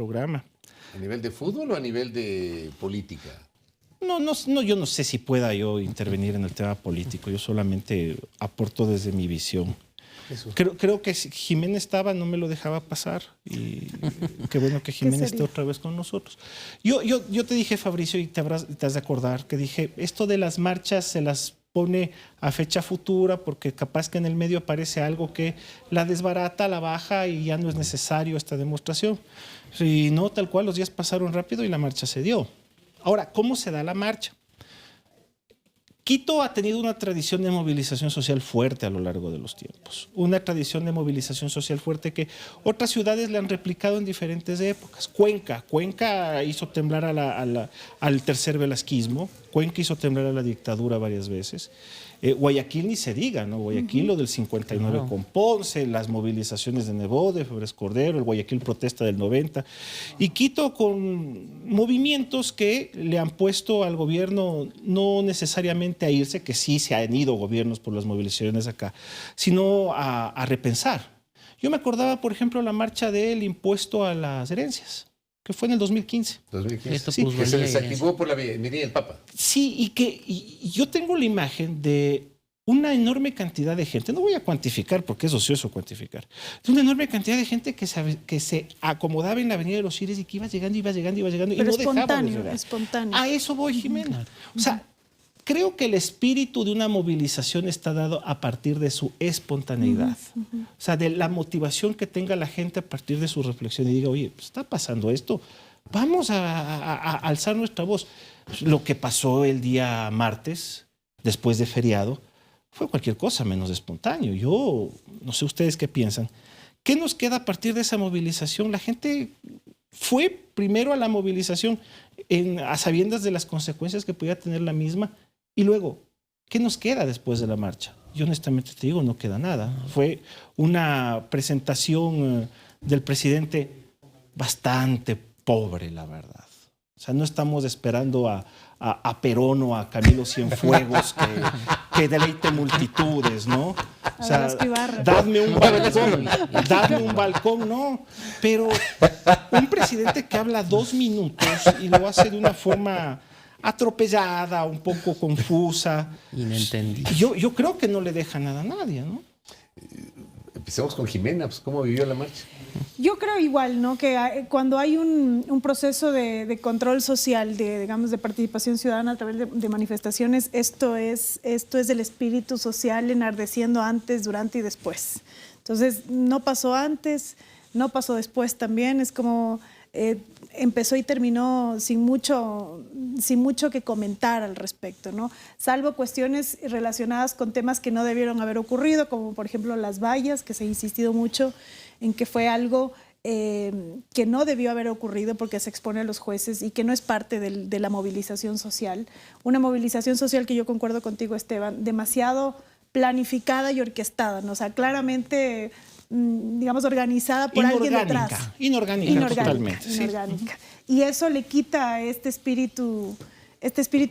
programa. ¿A nivel de fútbol o a nivel de política? No, yo no sé si pueda yo intervenir en el tema político. Yo solamente aporto desde mi visión. Creo que si Jimena estaba, no me lo dejaba pasar. Y qué bueno que Jimena esté otra vez con nosotros. Yo te dije, Fabricio, y te has de acordar, que dije, esto de las marchas se las pone a fecha futura porque capaz que en el medio aparece algo que la desbarata, la baja y ya no es necesario esta demostración. Y no, tal cual, los días pasaron rápido y la marcha se dio. Ahora, ¿cómo se da la marcha? Quito ha tenido una tradición de movilización social fuerte a lo largo de los tiempos. Una tradición de movilización social fuerte que otras ciudades le han replicado en diferentes épocas. Cuenca hizo temblar al tercer velasquismo. Cuenca hizo temblar a la dictadura varias veces. Guayaquil ni se diga, ¿no? Guayaquil, lo del 59 claro. Con Ponce, las movilizaciones de Nebot, Febres Cordero, el Guayaquil Protesta del 90. Y Quito con movimientos que le han puesto al gobierno no necesariamente a irse, que sí se han ido gobiernos por las movilizaciones acá, sino a repensar. Yo me acordaba, por ejemplo, la marcha del impuesto a las herencias, que fue en el 2015. 2015. Sí, que se desactivó por la venida del Papa. Sí, y yo tengo la imagen de una enorme cantidad de gente, no voy a cuantificar porque es ocioso cuantificar, de una enorme cantidad de gente que se acomodaba en la Avenida de los Cires y que iba llegando pero y no dejaba de llegar. Espontáneo. A eso voy, Jimena. O sea, creo que el espíritu de una movilización está dado a partir de su espontaneidad. O sea, de la motivación que tenga la gente a partir de su reflexión y diga, oye, pues está pasando esto, vamos a alzar nuestra voz. Lo que pasó el día martes, después de feriado, fue cualquier cosa menos espontáneo. Yo no sé ustedes qué piensan. ¿Qué nos queda a partir de esa movilización? La gente fue primero a la movilización a sabiendas de las consecuencias que podía tener la misma. Y luego, ¿qué nos queda después de la marcha? Yo honestamente te digo, no queda nada. Fue una presentación del presidente bastante pobre, la verdad. O sea, no estamos esperando a Perón o a Camilo Cienfuegos que deleite multitudes, ¿no? O sea, dadme un balcón, no. Pero un presidente que habla 2 minutos y lo hace de una forma atropellada, un poco confusa. Inentendible. Yo creo que no le deja nada a nadie, ¿no? Empecemos con Jimena, pues, ¿cómo vivió la marcha? Yo creo igual, ¿no? Que cuando hay un proceso de control social, digamos, de participación ciudadana a través de manifestaciones, esto es el espíritu social enardeciendo antes, durante y después. Entonces, no pasó antes, no pasó después también, es como empezó y terminó sin mucho que comentar al respecto, ¿no? Salvo cuestiones relacionadas con temas que no debieron haber ocurrido, como por ejemplo las vallas, que se ha insistido mucho en que fue algo que no debió haber ocurrido porque se expone a los jueces y que no es parte de la movilización social. Una movilización social que yo concuerdo contigo, Esteban, demasiado planificada y orquestada, ¿no? O sea, claramente, digamos, organizada por alguien detrás. Inorgánica, totalmente. Inorgánica. Sí. Y eso le quita este espíritu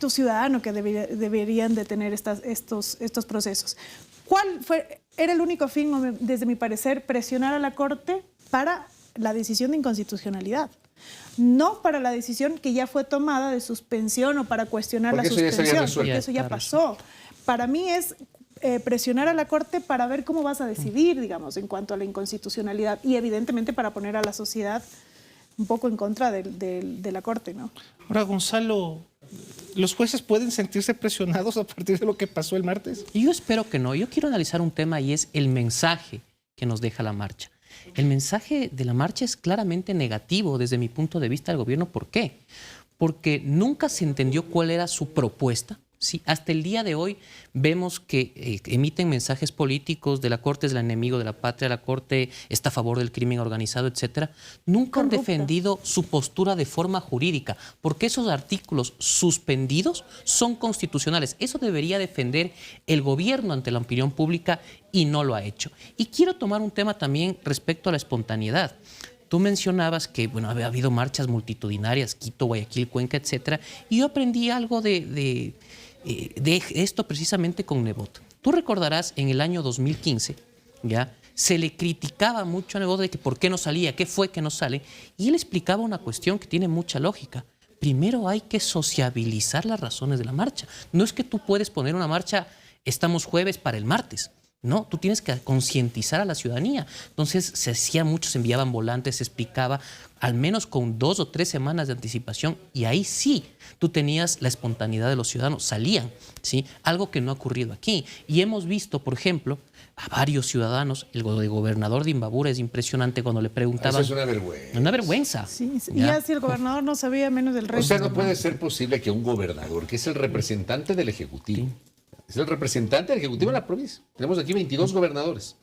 ciudadano que deberían de tener estos procesos. Era el único fin, desde mi parecer, presionar a la Corte para la decisión de inconstitucionalidad, no para la decisión que ya fue tomada de suspensión o para cuestionar la suspensión, porque eso ya pasó. Para mí es presionar a la Corte para ver cómo vas a decidir, digamos, en cuanto a la inconstitucionalidad y evidentemente para poner a la sociedad un poco en contra de la Corte, ¿no? Ahora, Gonzalo, ¿los jueces pueden sentirse presionados a partir de lo que pasó el martes? Yo espero que no. Yo quiero analizar un tema y es el mensaje que nos deja la marcha. El mensaje de la marcha es claramente negativo desde mi punto de vista del gobierno. ¿Por qué? Porque nunca se entendió cuál era su propuesta. Sí, hasta el día de hoy vemos que emiten mensajes políticos de la Corte es el enemigo de la patria, la Corte está a favor del crimen organizado, etcétera. Nunca han defendido su postura de forma jurídica, porque esos artículos suspendidos son constitucionales. Eso debería defender el gobierno ante la opinión pública y no lo ha hecho. Y quiero tomar un tema también respecto a la espontaneidad. Tú mencionabas que bueno, había habido marchas multitudinarias, Quito, Guayaquil, Cuenca, etcétera, y yo aprendí algo de esto precisamente con Nebot. Tú recordarás en el año 2015, ¿ya? se le criticaba mucho al negocio de que por qué no salía, qué fue que no sale, y él explicaba una cuestión que tiene mucha lógica. Primero hay que sociabilizar las razones de la marcha. No es que tú puedes poner una marcha, estamos jueves para el martes. No, tú tienes que concientizar a la ciudadanía. Entonces se hacía mucho, se enviaban volantes, se explicaba, al menos con 2 o 3 semanas de anticipación, y ahí sí tú tenías la espontaneidad de los ciudadanos, salían, ¿sí? Algo que no ha ocurrido aquí. Y hemos visto, por ejemplo, a varios ciudadanos, el gobernador de Imbabura es impresionante cuando le preguntaban. Eso es una vergüenza. Una vergüenza. Sí, ya si el gobernador no sabía menos del O resto. sea, no puede ser posible que un gobernador, que es el representante del Ejecutivo, es el representante del Ejecutivo en la provincia. Tenemos aquí 22 gobernadores.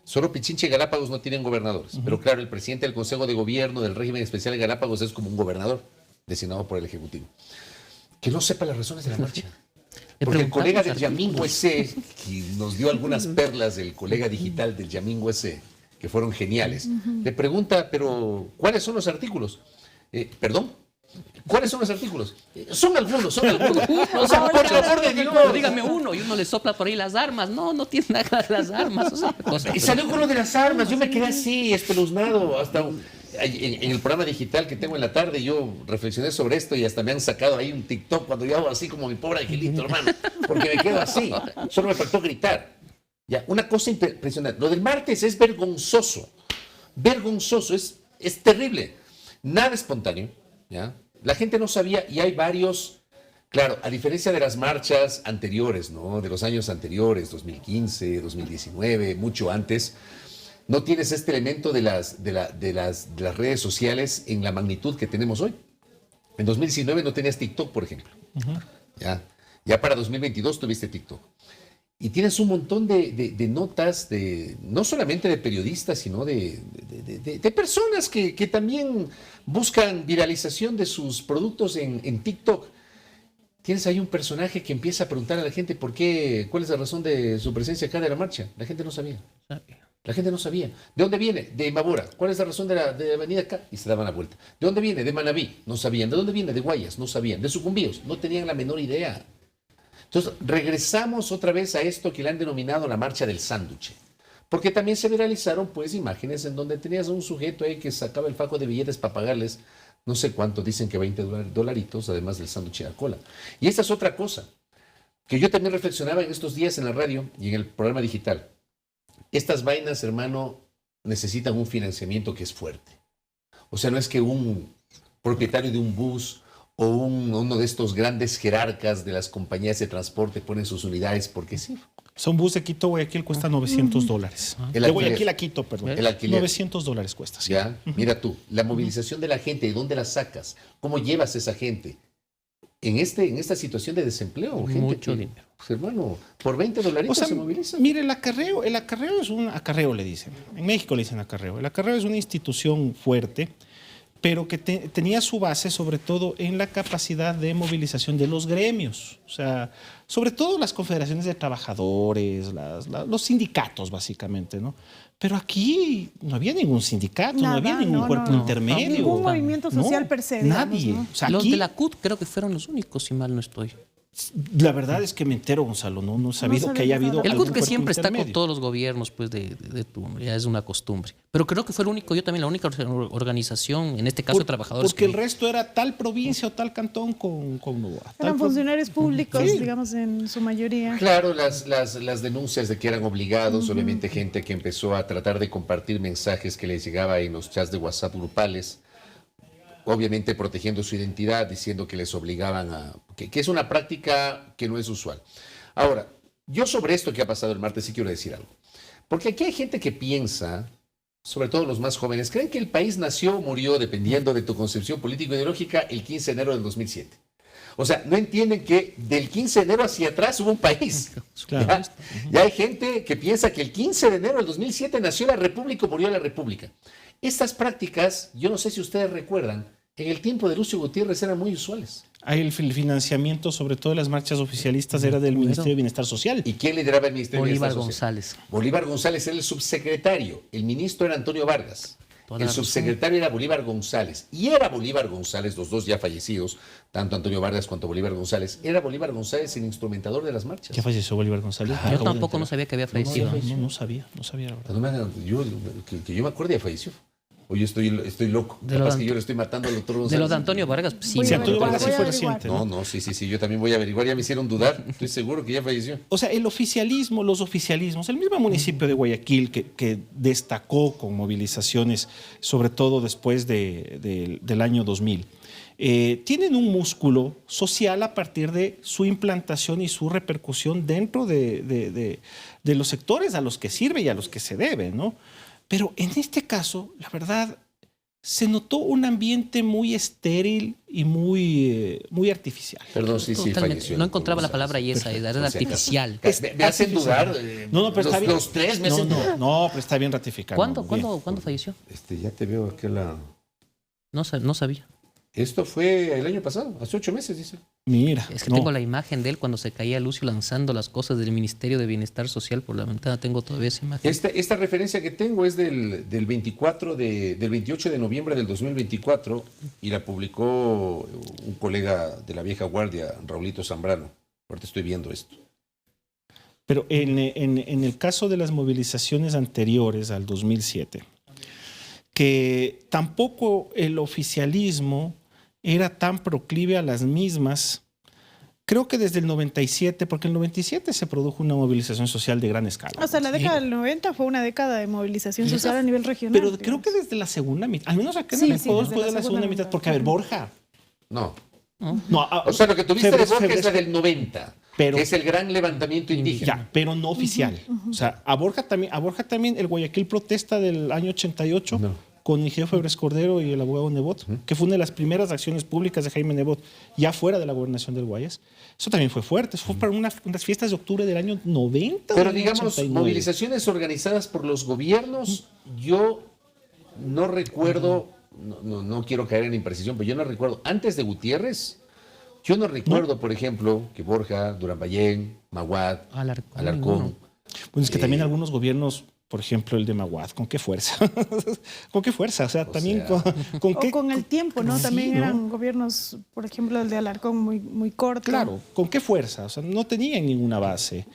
Solo Pichincha y Galápagos no tienen gobernadores. Pero claro, el presidente del Consejo de Gobierno del régimen especial de Galápagos es como un gobernador designado por el Ejecutivo. Que no sepa las razones de la marcha. Porque el colega del Yamingo S, que nos dio algunas perlas del colega digital del Yamingo S, que fueron geniales, le pregunta, pero ¿cuáles son los artículos? ¿Perdón? ¿Cuáles son los artículos? Son algunos. O sea, por el amor de Dios. Pero dígame uno, y uno le sopla por ahí las armas. No tiene nada de las armas. O sea, Y salió con lo de las armas. Yo me quedé así, espeluznado. Hasta en el programa digital que tengo en la tarde, yo reflexioné sobre esto y hasta me han sacado ahí un TikTok cuando yo hago así como mi pobre angelito, hermano. Porque me quedo así. Solo me faltó gritar. Ya, una cosa impresionante. Lo del martes es vergonzoso. Vergonzoso. Es terrible. Nada espontáneo. ¿Ya? La gente no sabía y hay varios, claro, a diferencia de las marchas anteriores, ¿no? De los años anteriores, 2015, 2019, mucho antes, no tienes este elemento de las redes sociales en la magnitud que tenemos hoy. En 2019 no tenías TikTok, por ejemplo. Ya para 2022 tuviste TikTok. Y tienes un montón de notas, no solamente de periodistas, sino de personas que también buscan viralización de sus productos en TikTok. Tienes ahí un personaje que empieza a preguntar a la gente cuál es la razón de su presencia acá de la marcha. La gente no sabía. La gente no sabía. ¿De dónde viene? De Imbabura. ¿Cuál es la razón de la avenida acá? Y se daban la vuelta. ¿De dónde viene? De Manabí. No sabían. ¿De dónde viene? De Guayas. No sabían. De Sucumbíos. No tenían la menor idea. Entonces, regresamos otra vez a esto que le han denominado la marcha del sándwich. Porque también se viralizaron, pues, imágenes en donde tenías a un sujeto ahí que sacaba el fajo de billetes para pagarles, no sé cuánto, dicen que 20 dolaritos, además del sándwich a cola. Y esta es otra cosa, que yo también reflexionaba en estos días en la radio y en el programa digital. Estas vainas, hermano, necesitan un financiamiento que es fuerte. O sea, no es que un propietario de un bus o uno de estos grandes jerarcas de las compañías de transporte ponen sus unidades porque sí. Son bus de Quito a Guayaquil cuesta $900. De Guayaquil a Quito, perdón. El alquiler. $900 cuesta. Sí. Ya, mira tú, la movilización de la gente, ¿de dónde la sacas? ¿Cómo llevas a esa gente? En esta situación de desempleo, gente mucho dinero. Pues, hermano, por $20 se moviliza. Mire, el acarreo es un acarreo, le dicen. En México le dicen acarreo. El acarreo es una institución fuerte, pero que tenía su base sobre todo en la capacidad de movilización de los gremios. O sea, sobre todo las confederaciones de trabajadores, los sindicatos básicamente, ¿no? Pero aquí no había ningún sindicato, no había ningún cuerpo intermedio. Ningún movimiento social per se, digamos, nadie. ¿no? O sea, Los aquí, de la CUT creo que fueron los únicos, si mal no estoy. la verdad es que me entero, Gonzalo, no he sabido que haya habido El algún CUT que cuerpo siempre está con intermedio. todos los gobiernos, pues de turno, ya es una costumbre. Pero creo que fue el único, yo también la única organización, en este caso de trabajadores. Porque el resto era tal provincia o tal cantón con Novoa. Eran funcionarios públicos, digamos, en su mayoría. Claro, las denuncias de que eran obligados, obviamente gente que empezó a tratar de compartir mensajes que les llegaba en los chats de WhatsApp grupales, obviamente protegiendo su identidad, diciendo que les obligaban a... que es una práctica que no es usual. Ahora, yo sobre esto que ha pasado el martes sí quiero decir algo. Porque aquí hay gente que piensa, sobre todo los más jóvenes, creen que el país nació o murió, dependiendo de tu concepción político-ideológica, el 15 de enero del 2007. O sea, no entienden que del 15 de enero hacia atrás hubo un país. Claro. Ya hay gente que piensa que el 15 de enero del 2007 nació la República o murió la República. Estas prácticas, yo no sé si ustedes recuerdan, en el tiempo de Lucio Gutiérrez eran muy usuales. Ahí el financiamiento, sobre todo de las marchas oficialistas, era del Ministerio de Bienestar Social. ¿Y quién lideraba el Ministerio de Bolívar Bienestar Social? González. Bolívar González era el subsecretario. El ministro era Antonio Vargas. Toda el la razón. subsecretario era Bolívar González. Y era Bolívar González, los dos ya fallecidos, tanto Antonio Vargas cuanto Bolívar González. Era Bolívar González el instrumentador de las marchas. Ya falleció Bolívar González. me Yo acabo de tampoco no enterar. sabía que había fallecido. No sabía, la verdad. No me hagan- que yo me acuerdo ya falleció. Oye, estoy loco. De lo Capaz de que yo le estoy matando al doctor De González. lo de Antonio Vargas, pues, sí. Voy a Sí, me Antonio acuerdo. Vargas sí voy a fue averiguar. reciente. No, sí, yo también voy a averiguar. Ya me hicieron dudar. Estoy seguro que ya falleció. O sea, el oficialismo, los oficialismos, el mismo municipio de Guayaquil que destacó con movilizaciones, sobre todo después del año 2000, tienen un músculo social a partir de su implantación y su repercusión dentro de los sectores a los que sirve y a los que se debe, ¿no? Pero en este caso, la verdad, se notó un ambiente muy estéril y muy artificial. Perdón, sí, Totalmente. falleció. No encontraba la palabra y esa, era artificial. Me hacen dudar. No, pero está bien. Los tres me hacen dudar. No, pero está bien ratificado. ¿Cuándo Bien. falleció? Ya te veo aquella. No sabía. Esto fue el año pasado, hace 8 meses, dice. Mira, Es que no. tengo la imagen de él cuando se caía Lucio lanzando las cosas del Ministerio de Bienestar Social por la ventana. Tengo todavía esa imagen. Esta referencia que tengo es del 28 de noviembre del 2024 y la publicó un colega de la vieja guardia, Raulito Zambrano. Ahorita estoy viendo esto. Pero en el caso de las movilizaciones anteriores al 2007, que tampoco el oficialismo era tan proclive a las mismas, creo que desde el 97, porque en el 97 se produjo una movilización social de gran escala. O sea, la Sí. década del 90 fue una década de movilización social a nivel regional. Pero creo que desde la segunda mitad, al menos acá en Sí, el sí, Ecuador desde fue de la la segunda segunda mitad, mitad. porque a ver, Borja. No. No, O sea, lo que tuviste de Borja es la Febrero- del 90, Pero- que es el gran levantamiento indígena. Ya, pero no oficial. O sea, a Borja también el Guayaquil Protesta del año 88 No. con Ingeniero Febres Cordero y el abogado Nebot, que fue una de las primeras acciones públicas de Jaime Nebot, ya fuera de la gobernación del Guayas. Eso también fue fuerte. Eso fue para unas fiestas de octubre del año 90. Pero del año digamos, 89. movilizaciones organizadas por los gobiernos, yo no recuerdo, no quiero caer en imprecisión, pero yo no recuerdo, antes de Gutiérrez, yo no recuerdo, por ejemplo, que Borja, Durán Ballén, Maguad, Alarcón, Alarcón. ninguno. Bueno, es que también algunos gobiernos, por ejemplo, el de Maguad, ¿con qué fuerza? ¿Con qué fuerza? O sea, también sea, con O qué... con el tiempo, ¿no? Sí, También ¿no? eran gobiernos, por ejemplo, el de Alarcón muy corto. Claro, ¿con qué fuerza? O sea, no tenían ninguna base.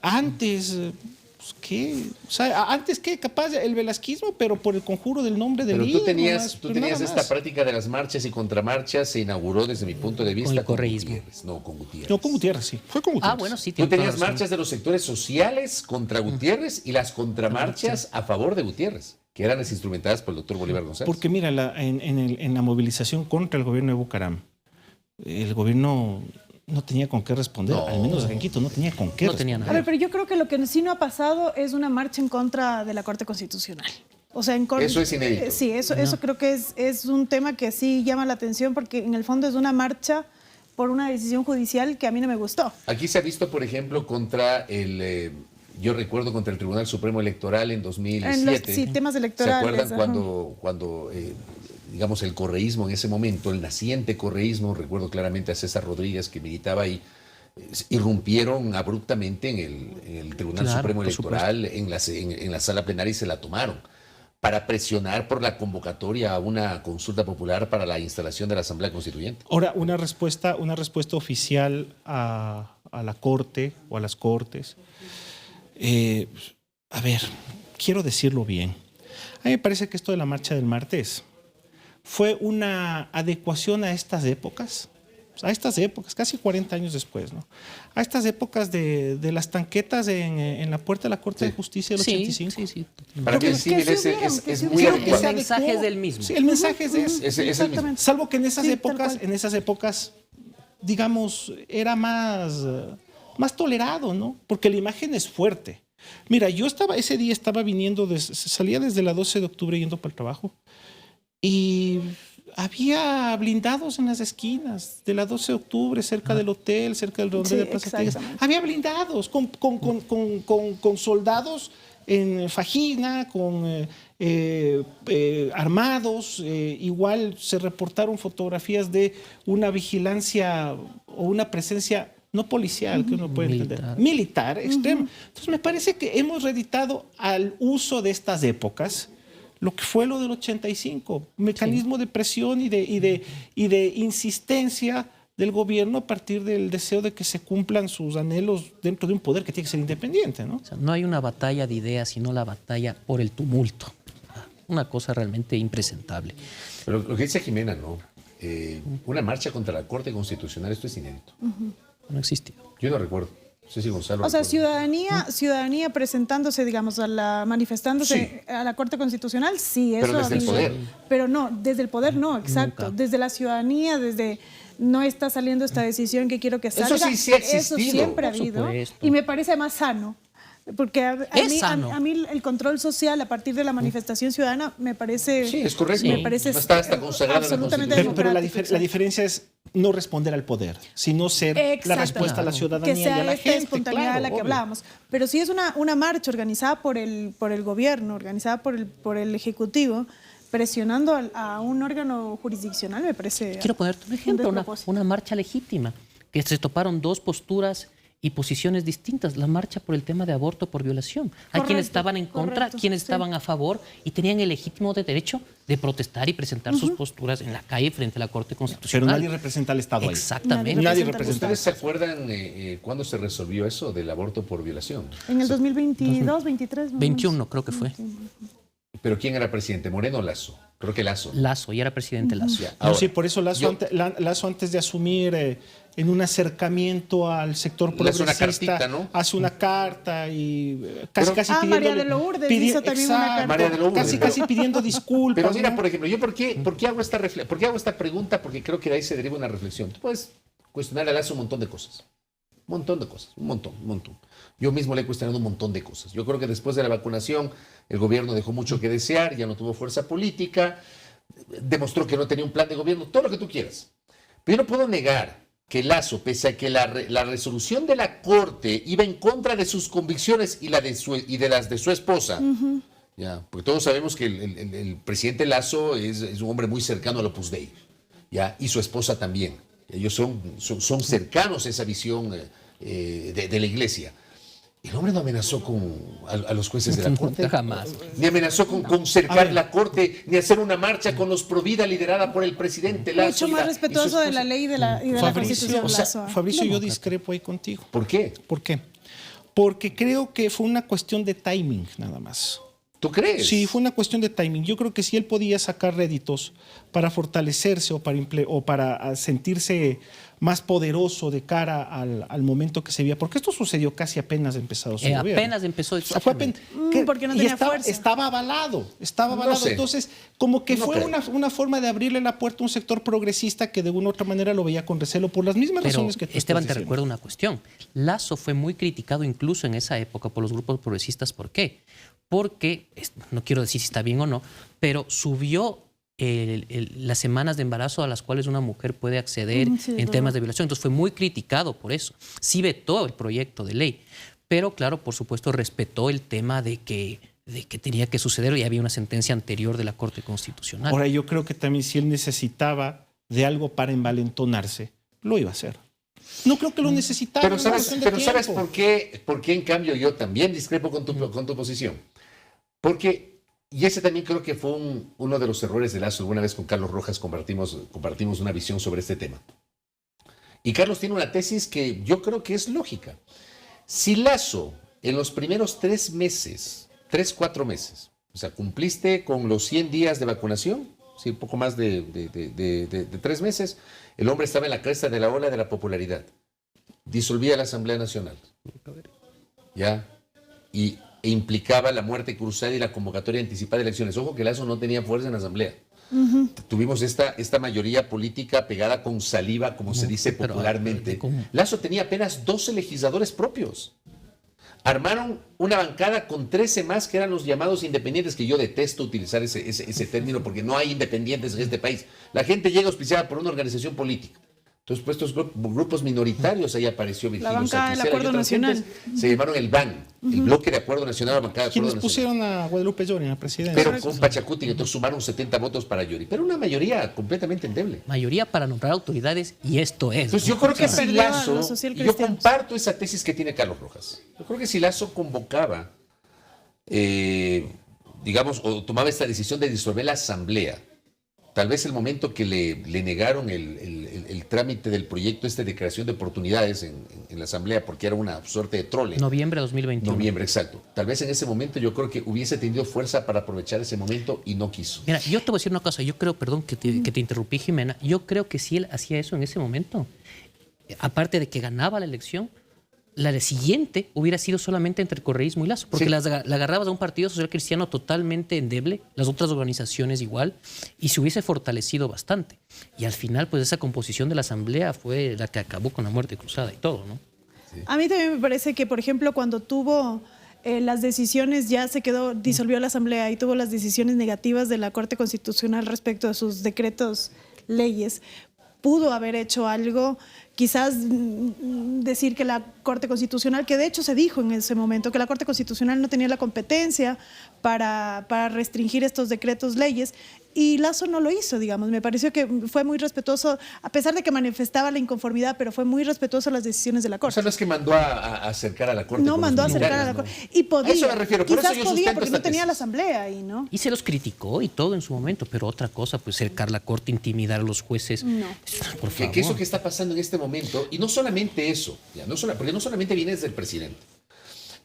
Antes, pues, ¿qué? O sea, antes, ¿qué? Capaz el velasquismo, pero por el conjuro del nombre del Pero libro. tú tenías pero nada esta más. práctica de las marchas y contramarchas, se inauguró desde mi punto de vista el correísmo. Gutiérrez, no con Gutiérrez. No, con Gutiérrez, sí. Fue con Gutiérrez. Ah, bueno, sí. Tú tiene toda tenías la razón. marchas de los sectores sociales contra Gutiérrez y las contramarchas a favor de Gutiérrez, que eran las instrumentadas por el doctor Bolívar González. Porque mira, en la movilización contra el gobierno de Bucaram, el gobierno no tenía con qué responder. No. Al menos acá en Quito no tenía con qué No responder. tenía A nada. ver, pero yo creo que lo que sí no ha pasado es una marcha en contra de la Corte Constitucional. O sea, Eso es inédito. Sí, eso creo que es un tema que sí llama la atención porque en el fondo es una marcha por una decisión judicial que a mí no me gustó. Aquí se ha visto, por ejemplo, contra yo recuerdo contra el Tribunal Supremo Electoral en 2007. En los temas ¿Se electorales. acuerdan ajá. cuando digamos, el correísmo en ese momento, el naciente correísmo, recuerdo claramente a César Rodríguez que militaba ahí, irrumpieron abruptamente en el Tribunal Claro, Supremo por Electoral, en la sala plenaria y se la tomaron para presionar por la convocatoria a una consulta popular para la instalación de la Asamblea Constituyente. Ahora, una respuesta oficial a la Corte o a las Cortes. A ver, quiero decirlo bien. A mí me parece que esto de la marcha del martes fue una adecuación a estas épocas, casi 40 años después, ¿no? A estas épocas de las tanquetas en la puerta de la Corte de Justicia del Sí, 85. sí. Para que el que civil sí hubieron, que es sí muy hubieron. Creo que se actual. El mensaje adecuó. es del mismo. Sí, el mensaje es ese. Es el mismo. Exactamente. Salvo que en esas Sí, tal épocas, digamos, era más tolerado, ¿no? Porque la imagen es fuerte. Mira, ese día estaba salía desde la 12 de octubre yendo para el trabajo y había blindados en las esquinas de la 12 de octubre, cerca del hotel, cerca del redondel Sí, de Plaza Artigas. exactamente. Había blindados con soldados en fajina, armados. Igual se reportaron fotografías de una vigilancia o una presencia no policial, que uno puede entender, militar extrema. Entonces me parece que hemos reeditado al uso de estas épocas lo que fue lo del 85, un mecanismo de presión y de insistencia del gobierno a partir del deseo de que se cumplan sus anhelos dentro de un poder que tiene que ser independiente, ¿no? O sea, no hay una batalla de ideas, sino la batalla por el tumulto. Una cosa realmente impresentable. Pero lo que dice Jimena, ¿no? Una marcha contra la Corte Constitucional, esto es inédito. No existió. Yo no recuerdo. No sé si Gonzalo O sea, recuerda. ciudadanía presentándose, digamos, manifestándose Sí. a la Corte Constitucional, sí, eso Pero ha desde el habido. poder. Pero no, desde el poder no, exacto. Nunca. Desde la ciudadanía, desde no está saliendo esta decisión que quiero que salga. Eso sí ha Eso existido. siempre ha Por habido. supuesto. Y me parece más sano. Porque Es sano. a mí el control social a partir de la manifestación ciudadana me parece... Sí, es correcto. Me parece Está hasta consagrado en la absolutamente Constitución. Pero la democrático, diferencia es no responder al poder, sino ser la Exacto. respuesta a la ciudadanía que y sea a la esta gente. espontaneidad de la que obvio. hablábamos. Pero si es una marcha organizada por el gobierno, organizada por el Ejecutivo, presionando a un órgano jurisdiccional, me parece... Quiero ponerte un ejemplo, despropósito. una marcha legítima, que se toparon dos posturas y posiciones distintas. La marcha por el tema de aborto por violación. Hay quienes Correcto, estaban en contra, correcto, quienes sí. estaban a favor y tenían el legítimo derecho de protestar y presentar sus posturas en la calle frente a la Corte Pero Constitucional. nadie representa al Estado ahí. Exactamente. Nadie representa. representa. ¿Ustedes se acuerdan cuándo se resolvió eso del aborto por violación? En el 2022, 23... más o menos. 21 creo que fue. ¿Pero quién era presidente? ¿Moreno o Lazo? Creo que Lazo. Lazo, y era presidente Lazo. Ya, No, ahora, sí, por eso Lazo, yo- Lazo antes de asumir en un acercamiento al sector Le hace una progresista, cartita, ¿no? hace una carta y casi Pero- María de Lourdes hizo también una carta. María de Lourdes, casi, pero- casi pidiendo disculpas. Pero mira, ¿no? por ejemplo, yo ¿por qué hago esta pregunta? Porque creo que de ahí se deriva una reflexión. Tú puedes cuestionar a Lazo un montón de cosas. Un montón de cosas. Un montón. Yo mismo le he cuestionado un montón de cosas. Yo creo que después de la vacunación el gobierno dejó mucho que desear, ya no tuvo fuerza política, demostró que no tenía un plan de gobierno, todo lo que tú quieras. Pero yo no puedo negar que Lazo, pese a que la resolución de la Corte iba en contra de sus convicciones y de las de su esposa, ya, porque todos sabemos que el presidente Lazo es un hombre muy cercano al Opus Dei, ya, y su esposa también. Ellos son cercanos a esa visión de la iglesia. El hombre no amenazó a los jueces de la Corte. Jamás. Ni amenazó con cercar la Corte, ni hacer una marcha con los Provida liderada por el presidente Lazo. Mucho más respetuoso de la ley y de la Constitución. o sea, Lazo. Fabricio, yo discrepo ahí contigo. ¿Por qué? ¿Por qué? Porque creo que fue una cuestión de timing nada más. ¿Tú crees? Sí, fue una cuestión de timing. Yo creo que si él podía sacar réditos para fortalecerse o para sentirse más poderoso de cara al momento que se veía, porque esto sucedió casi apenas empezado su gobierno. Apenas empezó O sea, fue exactamente. Porque no y tenía estaba, fuerza. estaba avalado. No sé. Entonces, como que No fue creo. una forma de abrirle la puerta a un sector progresista que de una u otra manera lo veía con recelo por las mismas Pero, razones que tú Esteban, estás te diciendo. recuerdo una cuestión. Lazo fue muy criticado incluso en esa época por los grupos progresistas. ¿Por qué? Porque, no quiero decir si está bien o no, pero subió las semanas de embarazo a las cuales una mujer puede acceder Sí, en verdad. temas de violación. Entonces fue muy criticado por eso. Sí vetó el proyecto de ley, pero claro, por supuesto, respetó el tema de que tenía que suceder y había una sentencia anterior de la Corte Constitucional. Ahora, yo creo que también si él necesitaba de algo para envalentonarse, lo iba a hacer. No creo que lo necesitaba. Pero era una ¿sabes, cuestión de ¿sabes tiempo. por qué en cambio yo también discrepo con tu posición? Porque, y ese también creo que fue uno de los errores de Lazo. Alguna vez con Carlos Rojas compartimos una visión sobre este tema. Y Carlos tiene una tesis que yo creo que es lógica. Si Lazo en los primeros 3 meses, 4 meses, o sea, cumpliste con los 100 días de vacunación, sí, un poco más de 3 meses, el hombre estaba en la cresta de la ola de la popularidad. Disolvía la Asamblea Nacional. ¿Ya? E implicaba la muerte cruzada y la convocatoria anticipada de elecciones. Ojo que Lazo no tenía fuerza en la Asamblea. Tuvimos esta mayoría política pegada con saliva, como se dice pero, popularmente. ¿cómo? Lazo tenía apenas 12 legisladores propios. Armaron una bancada con 13 más que eran los llamados independientes, que yo detesto utilizar ese término porque no hay independientes en este país. La gente llega auspiciada por una organización política. Entonces, pues estos grupos minoritarios, ahí apareció Virgilio bancada del Saquicela y Acuerdo otras Nacional. gentes, se llamaron el BAN, el Bloque de Acuerdo Nacional, la bancada de Acuerdo Quienes Nacional. pusieron a Guadalupe Llori en la presidencia. Pero con Pachacuti, entonces sumaron 70 votos para Llori. Pero una mayoría completamente endeble. Mayoría para nombrar autoridades y esto es. Entonces ¿no? yo creo que Que si perdió a Lazo, los yo socialcristianos. comparto esa tesis que tiene Carlos Rojas. Yo creo que si Lazo convocaba digamos, o tomaba esta decisión de disolver la asamblea. Tal vez el momento que le negaron el trámite del proyecto de creación de oportunidades en la asamblea, porque era una suerte de trole. Noviembre de 2021. Noviembre, exacto. Tal vez en ese momento yo creo que hubiese tenido fuerza para aprovechar ese momento y no quiso. Mira, yo te voy a decir una cosa. Yo creo, perdón que te interrumpí, Jimena. Yo creo que si él hacía eso en ese momento, aparte de que ganaba la elección, la siguiente hubiera sido solamente entre el correísmo y Lazo, porque Sí. la agarrabas a un partido social cristiano totalmente endeble, las otras organizaciones igual, y se hubiese fortalecido bastante. Y al final, pues esa composición de la asamblea fue la que acabó con la muerte cruzada y todo, ¿no? A mí también me parece que, por ejemplo, cuando tuvo las decisiones, ya se quedó, disolvió la Asamblea y tuvo las decisiones negativas de la Corte Constitucional respecto a sus decretos, leyes, pudo haber hecho algo, quizás decir que la Corte Constitucional, que de hecho se dijo en ese momento, que la Corte Constitucional no tenía la competencia para restringir estos decretos, leyes, y Lazo no lo hizo, digamos. Me pareció que fue muy respetuoso, a pesar de que manifestaba la inconformidad, pero fue muy respetuoso a las decisiones de la O Corte. sea, no es que mandó a acercar a la Corte. No con mandó a los acercar a la militares, Corte. Y podía, A eso me refiero. Por quizás eso yo podía, sustento porque no esta tenía la tesis. Asamblea ahí, ¿no? Y se los criticó y todo en su momento, pero otra cosa, pues cercar la corte, intimidar a los jueces. No. Por favor. Que eso que está pasando en este momento, y no solamente eso, porque no solamente viene desde el presidente.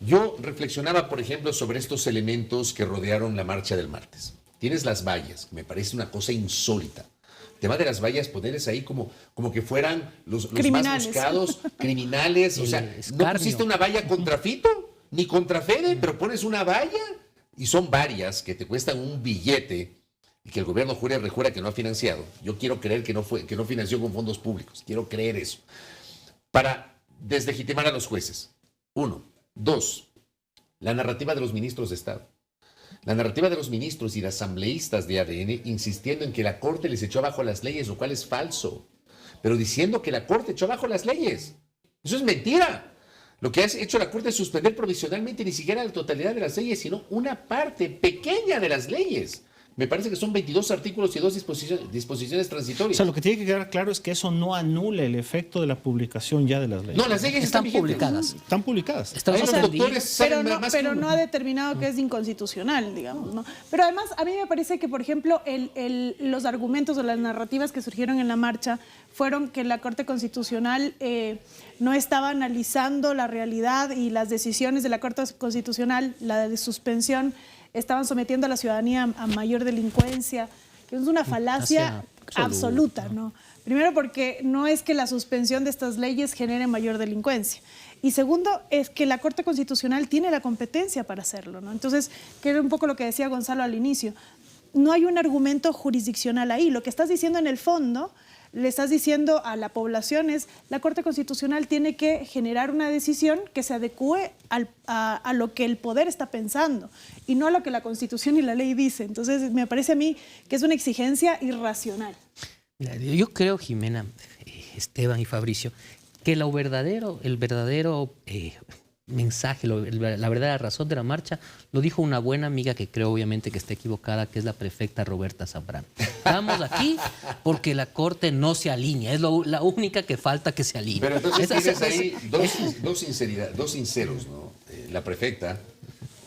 Yo reflexionaba, por ejemplo, sobre estos elementos que rodearon la marcha del martes. Tienes las vallas, que me parece una cosa insólita. El tema de las vallas, ponerles ahí como que fueran los más Criminales. buscados, criminales. O El sea, no escarnio. pusiste una valla contra Fito, ni contra Fede, pero pones una valla, y son varias que te cuestan un billete, y que el gobierno jura y rejura que no ha financiado. Yo quiero creer que no financió con fondos públicos. Quiero creer eso. Para deslegitimar a los jueces. 1. 2. La narrativa de los ministros de Estado. La narrativa de los ministros y de asambleístas de ADN insistiendo en que la Corte les echó abajo las leyes, lo cual es falso. Pero diciendo que la Corte echó abajo las leyes. Eso es mentira. Lo que ha hecho la Corte es suspender provisionalmente ni siquiera la totalidad de las leyes, sino una parte pequeña de las leyes. Me parece que son 22 artículos y 2 disposiciones O transitorias. sea, lo que tiene que quedar claro es que eso no anula el efecto de la publicación ya de las leyes. No, las leyes están Están vigentes. publicadas. Están publicadas. Están Ahí los suspendidas. doctores saben más que Pero uno. no ha determinado que es inconstitucional, digamos, ¿no? Pero además, a mí me parece que, por ejemplo, los argumentos o las narrativas que surgieron en la marcha fueron que la Corte Constitucional no estaba analizando la realidad y las decisiones de la Corte Constitucional, la de suspensión, estaban sometiendo a la ciudadanía a mayor delincuencia, que es una falacia absoluta, ¿no? Primero porque no es que la suspensión de estas leyes genere mayor delincuencia. Y segundo, es que la Corte Constitucional tiene la competencia para hacerlo, ¿no? Entonces, que era un poco lo que decía Gonzalo al inicio, no hay un argumento jurisdiccional ahí. Lo que estás diciendo en el fondo, le estás diciendo a la población es, la Corte Constitucional tiene que generar una decisión que se adecúe a lo que el poder está pensando y no a lo que la Constitución y la ley dice. Entonces, me parece a mí que es una exigencia irracional. Mira, yo creo, Jimena, Esteban y Fabricio, que el verdadero mensaje, la verdadera razón de la marcha, lo dijo una buena amiga que creo obviamente que está equivocada, que es la prefecta Roberta Zambrano. Estamos aquí porque la Corte no se alinea, es la única que falta que se alinee. Pero entonces Esa- tienes esa- ahí dos sinceros, ¿no? La prefecta,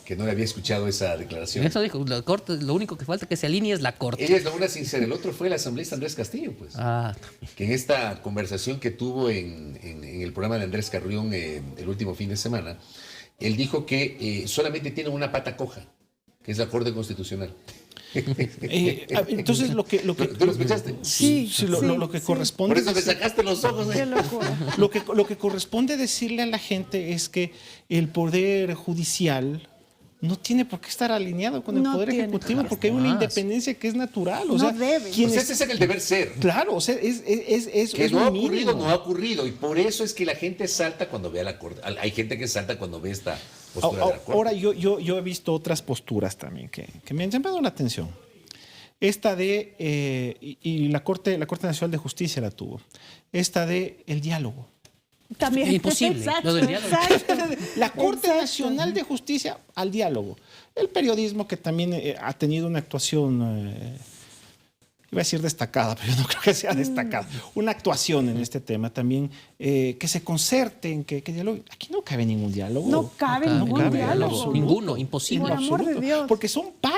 que no le había escuchado esa declaración. Eso dijo, la Corte, lo único que falta que se alinee es la Corte. Ella es la una sincera. El otro fue el asambleísta Andrés Castillo, pues. Ah, Que en esta conversación que tuvo en el programa de Andrés Carrión el último fin de semana, él dijo que solamente tiene una pata coja, que es la Corte Constitucional. Entonces, lo que ¿Tú lo escuchaste? sí, lo que corresponde Por eso me sacaste los ojos. Qué locura. lo que corresponde decirle a la gente es que el poder judicial no tiene por qué estar alineado con el No poder tiene ejecutivo, por qué porque hay una estar. independencia que es natural. O No sea, debe. quien Pues es- ese es el deber ser. claro, o sea, es Que no un ha ocurrido, mínimo. no ha ocurrido. Y por eso es que la gente salta cuando ve a la Corte. Hay gente que salta cuando ve esta postura de la Corte. Ahora, yo he visto otras posturas también que me han llamado la atención. Esta de, y la Corte Nacional de Justicia la tuvo, esta de el diálogo. También. Es imposible, Exacto, lo del diálogo. exacto. La Corte Exacto. Nacional de Justicia al diálogo. El periodismo que también ha tenido una actuación, iba a decir destacada, pero yo no creo que sea destacada, una actuación en este tema también, que se concerten, que dialoguen. Aquí no cabe ningún diálogo. No cabe No ningún cabe, diálogo. absoluto. Ninguno, imposible. Por amor de Absoluto. Dios. Porque son parte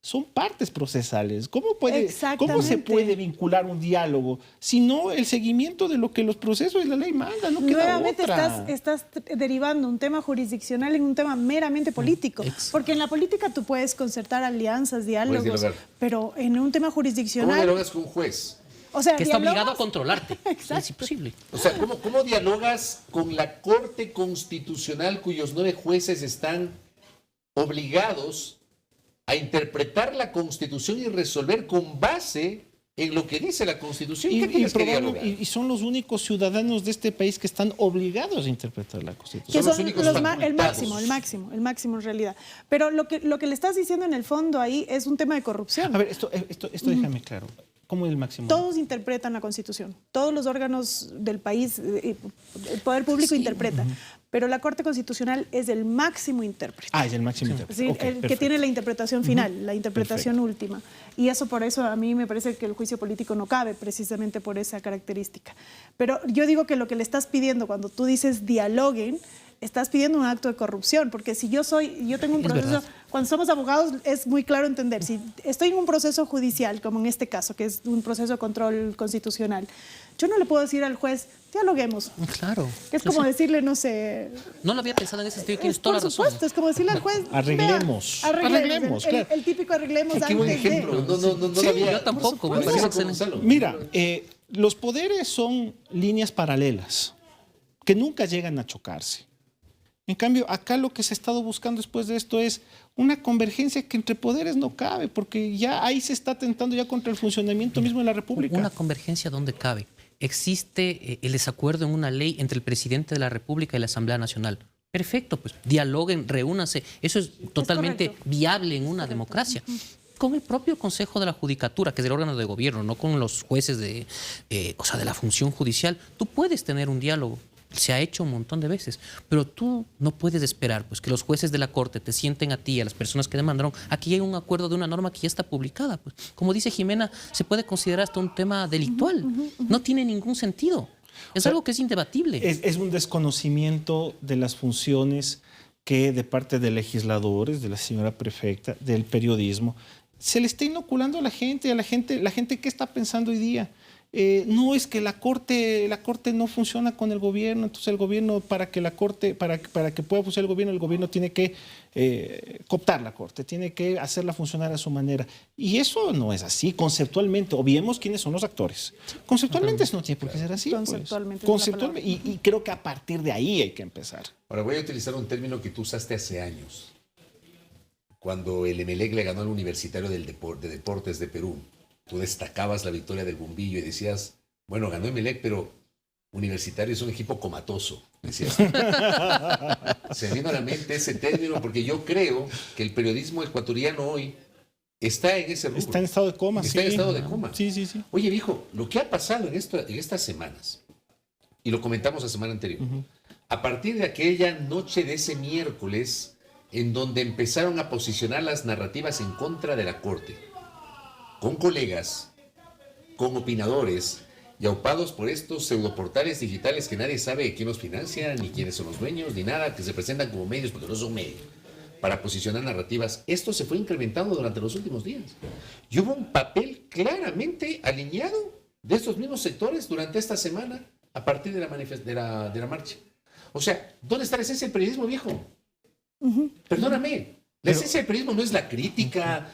son partes procesales. ¿Cómo se Exactamente. puede vincular un diálogo si no el seguimiento de lo que los procesos y la ley mandan? No queda Nuevamente otra. estás derivando un tema jurisdiccional en un tema meramente político. Porque en la política tú puedes concertar alianzas, diálogos, dialogar. pero en un tema ¿Cómo jurisdiccional... dialogas con un juez? O sea, Que está dialogas- obligado a controlarte. Exacto. Es imposible. O sea, ¿cómo dialogas con la Corte Constitucional cuyos 9 jueces están obligados a interpretar la Constitución y resolver con base en lo que dice la Constitución? ¿Qué tienes que dialogar? Y son los únicos ciudadanos de este país que están obligados a interpretar la que Constitución. Son los son únicos el facultados. máximo en realidad. Pero lo que le estás diciendo en el fondo ahí es un tema de corrupción. A ver, esto déjame claro. ¿Cómo es el máximo? Todos interpretan la Constitución, todos los órganos del país, el poder público interpreta, pero la Corte Constitucional es el máximo intérprete. Es el máximo Es intérprete. decir, Ok, el que perfecto. tiene la interpretación final, la interpretación última. Y eso por eso a mí me parece que el juicio político no cabe, precisamente por esa característica. Pero yo digo que lo que le estás pidiendo cuando tú dices dialoguen, estás pidiendo un acto de corrupción, porque si yo tengo un Es proceso, verdad. cuando somos abogados es muy claro entender, si estoy en un proceso judicial, como en este caso, que es un proceso de control constitucional, yo no le puedo decir al juez, dialoguemos. Claro. Que es como decirle, no sé... No lo había pensado en ese sentido, tienes toda Por la razón. supuesto, es como decirle al juez... Arreglemos. vea, Arreglemos, claro. el típico arreglemos Qué buen antes de... ejemplo. No Sí, lo había. yo tampoco, me Por parece favor, excelente. Gonzalo. Mira, los poderes son líneas paralelas que nunca llegan a chocarse. En cambio, acá lo que se ha estado buscando después de esto es una convergencia que entre poderes no cabe, porque ya ahí se está atentando ya contra el funcionamiento mismo de la República. Una convergencia donde cabe. Existe el desacuerdo en una ley entre el presidente de la República y la Asamblea Nacional. Perfecto, pues dialoguen, reúnanse. Eso es totalmente correcto. viable en una democracia. Con el propio Consejo de la Judicatura, que es el órgano de gobierno, no con los jueces de la función judicial, tú puedes tener un diálogo. Se ha hecho un montón de veces, pero tú no puedes esperar pues, que los jueces de la Corte te sienten a ti, a las personas que demandaron. Aquí hay un acuerdo de una norma que ya está publicada. Pues. Como dice Jimena, se puede considerar hasta un tema delictual. No tiene ningún sentido. Es algo que es indebatible. Es un desconocimiento de las funciones que de parte de legisladores, de la señora prefecta, del periodismo, se le está inoculando a la gente ¿qué está pensando hoy día? No es que la corte no funciona con el gobierno, entonces el gobierno para que pueda funcionar el gobierno tiene que cooptar la corte, tiene que hacerla funcionar a su manera. Y eso no es así, conceptualmente, obviemos quiénes son los actores. Conceptualmente eso no tiene por qué ser así. Conceptualmente Pues. es la palabra. Y creo que a partir de ahí hay que empezar. Ahora voy a utilizar un término que tú usaste hace años, cuando el Emelec le ganó al Universitario de Deportes de Perú. Tú destacabas la victoria del Bombillo y decías, bueno, ganó Emelec, pero Universitario es un equipo comatoso, decías. Se me vino a la mente ese término porque yo creo que el periodismo ecuatoriano hoy está en ese rubro. Está en estado de coma, Está en sí. estado de coma. Sí. Oye, viejo, lo que ha pasado en estas semanas, y lo comentamos la semana anterior, a partir de aquella noche de ese miércoles, en donde empezaron a posicionar las narrativas en contra de la Corte, con colegas, con opinadores, y aupados por estos pseudoportales digitales que nadie sabe quién los financia, ni quiénes son los dueños, ni nada, que se presentan como medios porque no son medios, para posicionar narrativas. Esto se fue incrementando durante los últimos días. Y hubo un papel claramente alineado de estos mismos sectores durante esta semana a partir de la marcha. O sea, ¿dónde está la esencia del periodismo, viejo? Perdóname, la esencia del periodismo no es la crítica,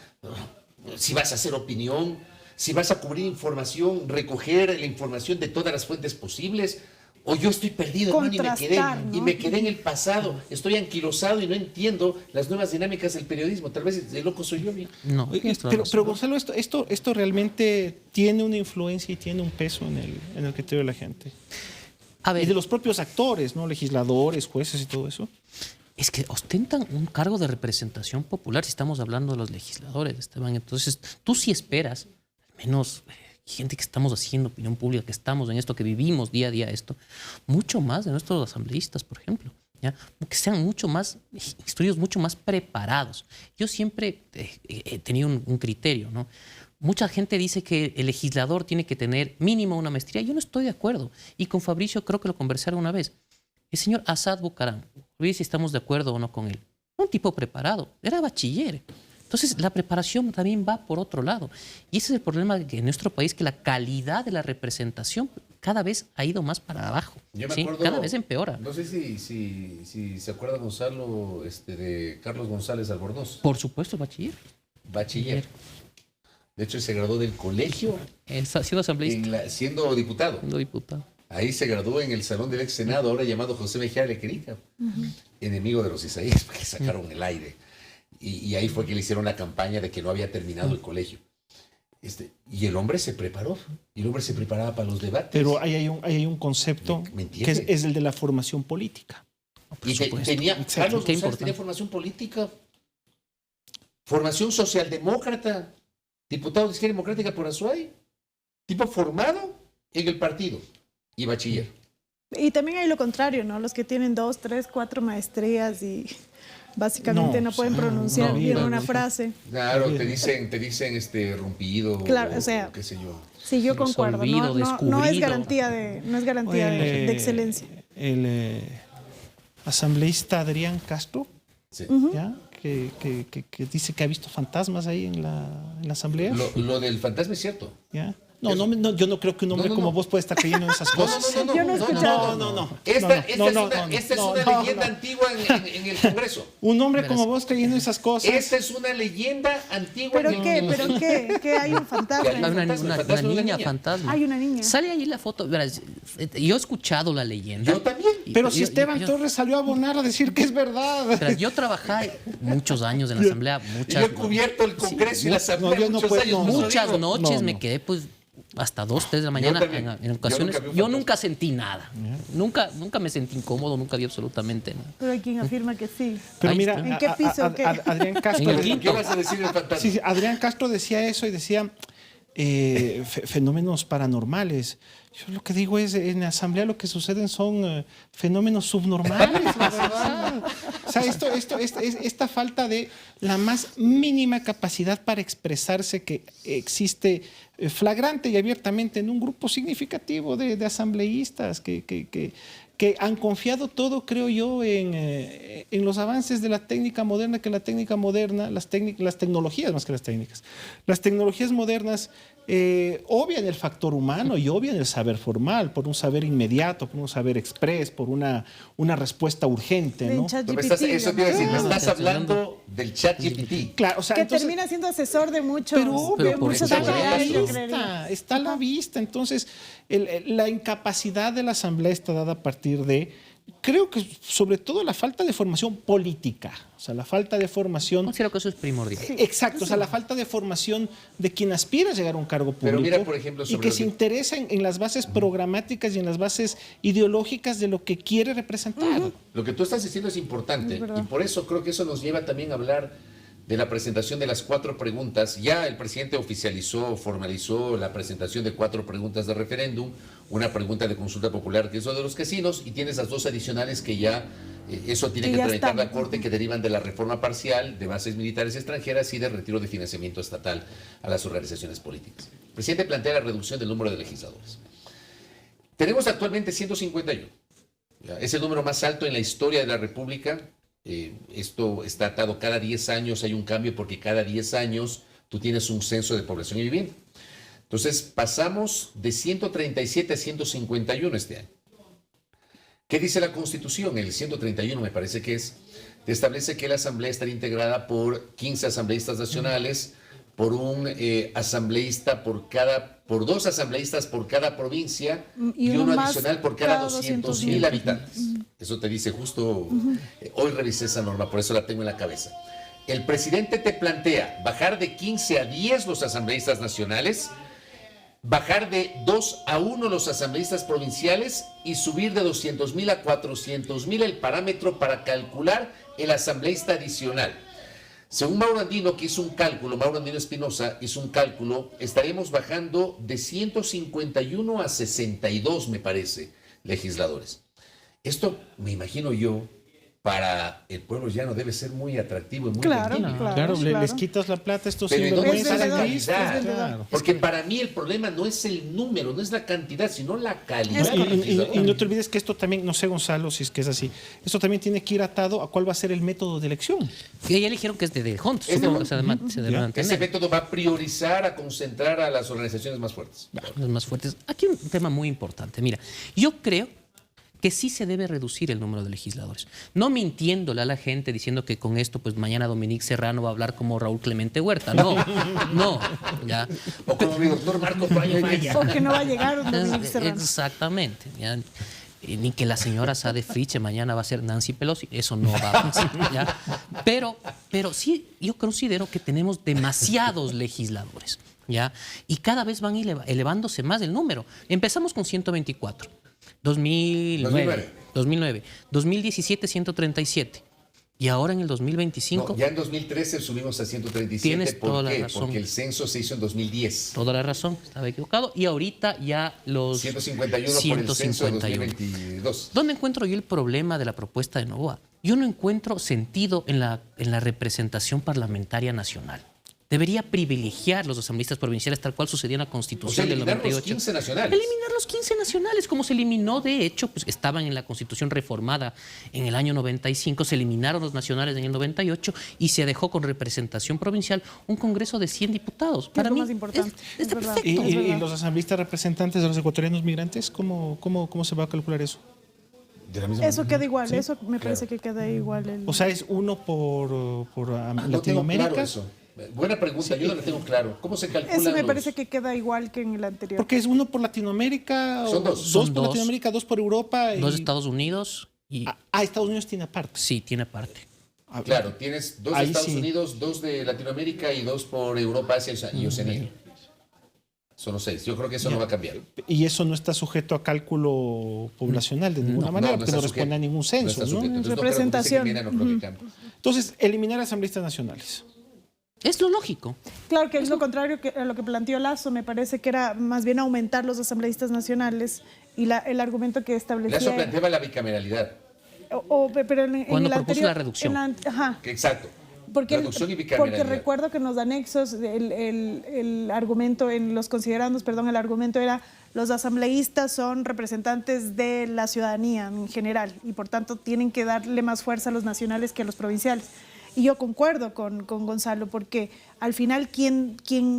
si vas a hacer opinión, si vas a cubrir información, recoger la información de todas las fuentes posibles, o yo estoy perdido, hermano, y me quedé en el pasado, estoy anquilosado y no entiendo las nuevas dinámicas del periodismo. Tal vez el loco soy yo, amigo. No, Pero Gonzalo, esto realmente tiene una influencia y tiene un peso en el criterio de la gente. A ver, Y de los propios actores, ¿no? Legisladores, jueces y todo eso. es que ostentan un cargo de representación popular si estamos hablando de los legisladores, Esteban. Entonces, tú sí esperas, al menos gente que estamos haciendo opinión pública, que estamos en esto, que vivimos día a día esto, mucho más de nuestros asambleístas, por ejemplo, ¿ya? Que sean mucho más instruidos, mucho más preparados. Yo siempre he tenido un criterio, ¿no? Mucha gente dice que el legislador tiene que tener mínimo una maestría. Yo no estoy de acuerdo. Y con Fabricio creo que lo conversaron una vez. El señor Asad Bucaram, olvidé si estamos de acuerdo o no con él, un tipo preparado, era bachiller, Entonces, la preparación también va por otro lado. Y ese es el problema en nuestro país, que la calidad de la representación cada vez ha ido más para abajo. Yo me ¿sí? acuerdo, Cada vez empeora. No sé si se acuerda Gonzalo de Carlos González Albornoz. Por supuesto, bachiller. Bachiller. De hecho, se graduó del colegio Siendo asambleísta. siendo diputado. Siendo diputado. Ahí se graduó en el Salón del Ex Senado, ahora llamado José Mejía Lequerica, enemigo de los Isaías, porque sacaron el aire. Y ahí fue que le hicieron la campaña de que no había terminado el colegio. Y el hombre se preparó, y el hombre se preparaba para los debates. Pero ahí hay un concepto ¿Me que entiende? es el de la formación política. Y supuesto. Carlos Qué González importante. tenía formación política, formación socialdemócrata, diputado de Izquierda Democrática por Azuay, tipo formado en el partido y bachiller. Y también hay lo contrario, ¿no? Los que tienen 2, 3, 4 maestrías y básicamente no pueden pronunciar bien una frase. Claro, te dicen rompido, Claro, o sea, qué sé yo. Sí, yo concuerdo. Resolvido, No es descubrido. garantía de excelencia. El asambleísta Adrián Castro, Sí. ¿ya? Que dice que ha visto fantasmas ahí en la asamblea. Lo del fantasma es cierto. ¿Ya? No, yo no creo que un hombre No. como vos pueda estar creyendo en esas cosas. Yo no he escuchado. No. Esta es no, una leyenda antigua en el Congreso. Un hombre como vos creyendo en esas cosas. Esta es una leyenda antigua. ¿Pero qué? ¿Qué hay un fantasma? Hay Hay una fantasma de una niña niña. fantasma. Hay una niña. Sale ahí la foto. Verás, yo he escuchado la leyenda. Yo también. Pero si Yo- Esteban yo- Torres salió a abonar a decir que es verdad. verás, yo trabajé muchos años en la asamblea, Yo he cubierto el Congreso y la Asamblea yo no muchos puedo, años. no. por eso muchas digo. noches No. me quedé pues hasta 2, 3 de la mañana también. en ocasiones. Yo nunca vi un Yo fantasma. nunca sentí nada. Nunca me sentí incómodo, nunca vi absolutamente nada. Pero hay quien afirma que sí. Pero Ahí mira, está. ¿En qué piso o qué? Adrián Castro. En el quinto. ¿Qué vas a decir del fantasma? Sí, Adrián Castro decía eso y decía fenómenos paranormales. Yo lo que digo es, en la asamblea lo que suceden son fenómenos subnormales, la verdad. O sea, esta falta de la más mínima capacidad para expresarse que existe flagrante y abiertamente en un grupo significativo de asambleístas que han confiado todo, creo yo, en los avances de la técnica moderna, que la técnica moderna, las tecnologías más que las técnicas, las tecnologías modernas obvian el factor humano y obvian el saber formal, por un saber inmediato, por un saber express, por una respuesta urgente, ¿no? No, eso te iba a decir, me estás hablando del chat GPT. Claro, o sea, Que entonces, termina siendo asesor de muchos. pero obvio, de por muchas eso está a la actividades, yo creería. vista, está a la vista. Entonces, la incapacidad de la asamblea está dada a partir de, creo que sobre todo la falta de formación política, o sea, la falta de formación. Considero que eso es primordial. Exacto, o sea, la falta de formación de quien aspira a llegar a un cargo público. Pero mira, por ejemplo, y sobre que lo se que- interesa en las bases programáticas y en las bases ideológicas de lo que quiere representar. Lo que tú estás diciendo es importante Es verdad. y por eso creo que eso nos lleva también a hablar de la presentación de las 4 preguntas. Ya el presidente formalizó la presentación de 4 preguntas de referéndum, una pregunta de consulta popular que es lo de los casinos y tienes las 2 adicionales que ya eso tiene Que que ya tramitar están. la Corte, que derivan de la reforma parcial de bases militares extranjeras y de retiro de financiamiento estatal a las organizaciones políticas. El presidente plantea la reducción del número de legisladores. Tenemos actualmente 151. Ya, es el número más alto en la historia de la República. Esto está atado cada 10 años, hay un cambio porque cada 10 años tú tienes un censo de población y vivienda. Entonces pasamos de 137 a 151 este año. ¿Qué dice la Constitución? El 131 me parece que es, establece que la Asamblea estará integrada por 15 asambleístas nacionales, por un asambleísta por 2 asambleístas por cada provincia y Y uno uno más adicional por cada cada 200,000 habitantes. Eso te dice justo, hoy revisé esa norma, por eso la tengo en la cabeza. El presidente te plantea bajar de 15 a 10 los asambleístas nacionales, bajar de 2 a 1 los asambleístas provinciales y subir de 200,000 a 400,000 el parámetro para calcular el asambleísta adicional. Según Mauro Andino, que hizo un cálculo, Mauro Andino Espinosa hizo un cálculo, estaremos bajando de 151 a 62, me parece, legisladores. Esto, me imagino yo, para el pueblo llano debe ser muy atractivo y muy Claro, vendible. claro. Les quitas la plata, estos Pero ¿en dónde sinvergüenzas está la gris, calidad? claro. Porque para mí el problema no es el número, no es la cantidad, sino la calidad. Y no te olvides que esto también, no sé Gonzalo si es que es así, esto también tiene que ir atado a cuál va a ser el método de elección. Y ya eligieron que es de Hunt, Es de supongo Hunt. que se debe mantener. Ese método va a priorizar, a concentrar a las organizaciones más fuertes. Los más fuertes. Aquí un tema muy importante. Mira, yo creo que sí se debe reducir el número de legisladores. No mintiéndole a la gente diciendo que con esto, pues mañana Dominique Serrano va a hablar como Raúl Clemente Huerta. No, no, ya. O como mi doctor Marco Prayo Maya. Porque no va a llegar un Dominique Serrano. Exactamente. Ya. Ni que la señora Sade Friche mañana va a ser Nancy Pelosi. Eso no va a pasar. ¿Ya? Pero sí, yo considero que tenemos demasiados legisladores. ¿Ya? Y cada vez van elevándose más el número. Empezamos con 124. 2009, 2017 137 y ahora en el 2025 No, ya en 2013 subimos a 137. Tienes toda la ¿Por qué? razón. Porque el censo se hizo en 2010. toda la razón, estaba equivocado, y ahorita ya los 151 por el censo de 2022. ¿Dónde encuentro yo el problema de la propuesta de Novoa? Yo no encuentro sentido en la representación parlamentaria nacional. Debería privilegiar los asambleístas provinciales tal cual sucedía en la O sea, Constitución del eliminar 98. los 15 nacionales. Eliminar los 15 nacionales, como se eliminó, de hecho, pues estaban en la Constitución reformada en el año 95, se eliminaron los nacionales en el 98 y se dejó con representación provincial un Congreso de 100 diputados. Es lo más importante, es está verdad. perfecto. Y los asambleístas representantes de los ecuatorianos migrantes, ¿cómo se va a calcular eso? De la misma Eso manera. queda igual, eso me parece que queda igual. O sea, es uno por No tengo Latinoamérica. claro eso. Buena pregunta, yo no la tengo claro. ¿Cómo se calcula? Eso me parece que queda igual que en el anterior. Porque es uno por Latinoamérica, Son dos. dos Son por dos. Latinoamérica, dos por Europa. Dos Estados Unidos y Estados Unidos tiene aparte. sí, tiene parte. Claro, tienes dos de Ahí Estados sí. Unidos, dos de Latinoamérica y dos por Europa, Asia y Oceanía. Son los 6. Yo creo que eso no va a cambiar. Y eso no está sujeto a cálculo poblacional de ninguna manera, porque está no sujeto. responde a ningún censo. está ¿no? sujeto. Entonces, Representación. No creo que cambie. Entonces, eliminar asambleístas nacionales. Es lo lógico. Claro que es lo contrario a lo que planteó Lazo, me parece que era más bien aumentar los asambleístas nacionales y el argumento que establecía... Lazo planteaba la bicameralidad. Pero en Cuando el propuso anterior, la reducción. Ajá. Exacto. Porque, Reducción y porque bicameralidad. recuerdo que en los anexos el argumento, en los considerandos, perdón, el argumento era los asambleístas son representantes de la ciudadanía en general y por tanto tienen que darle más fuerza a los nacionales que a los provinciales. Y yo concuerdo con Gonzalo, porque al final quien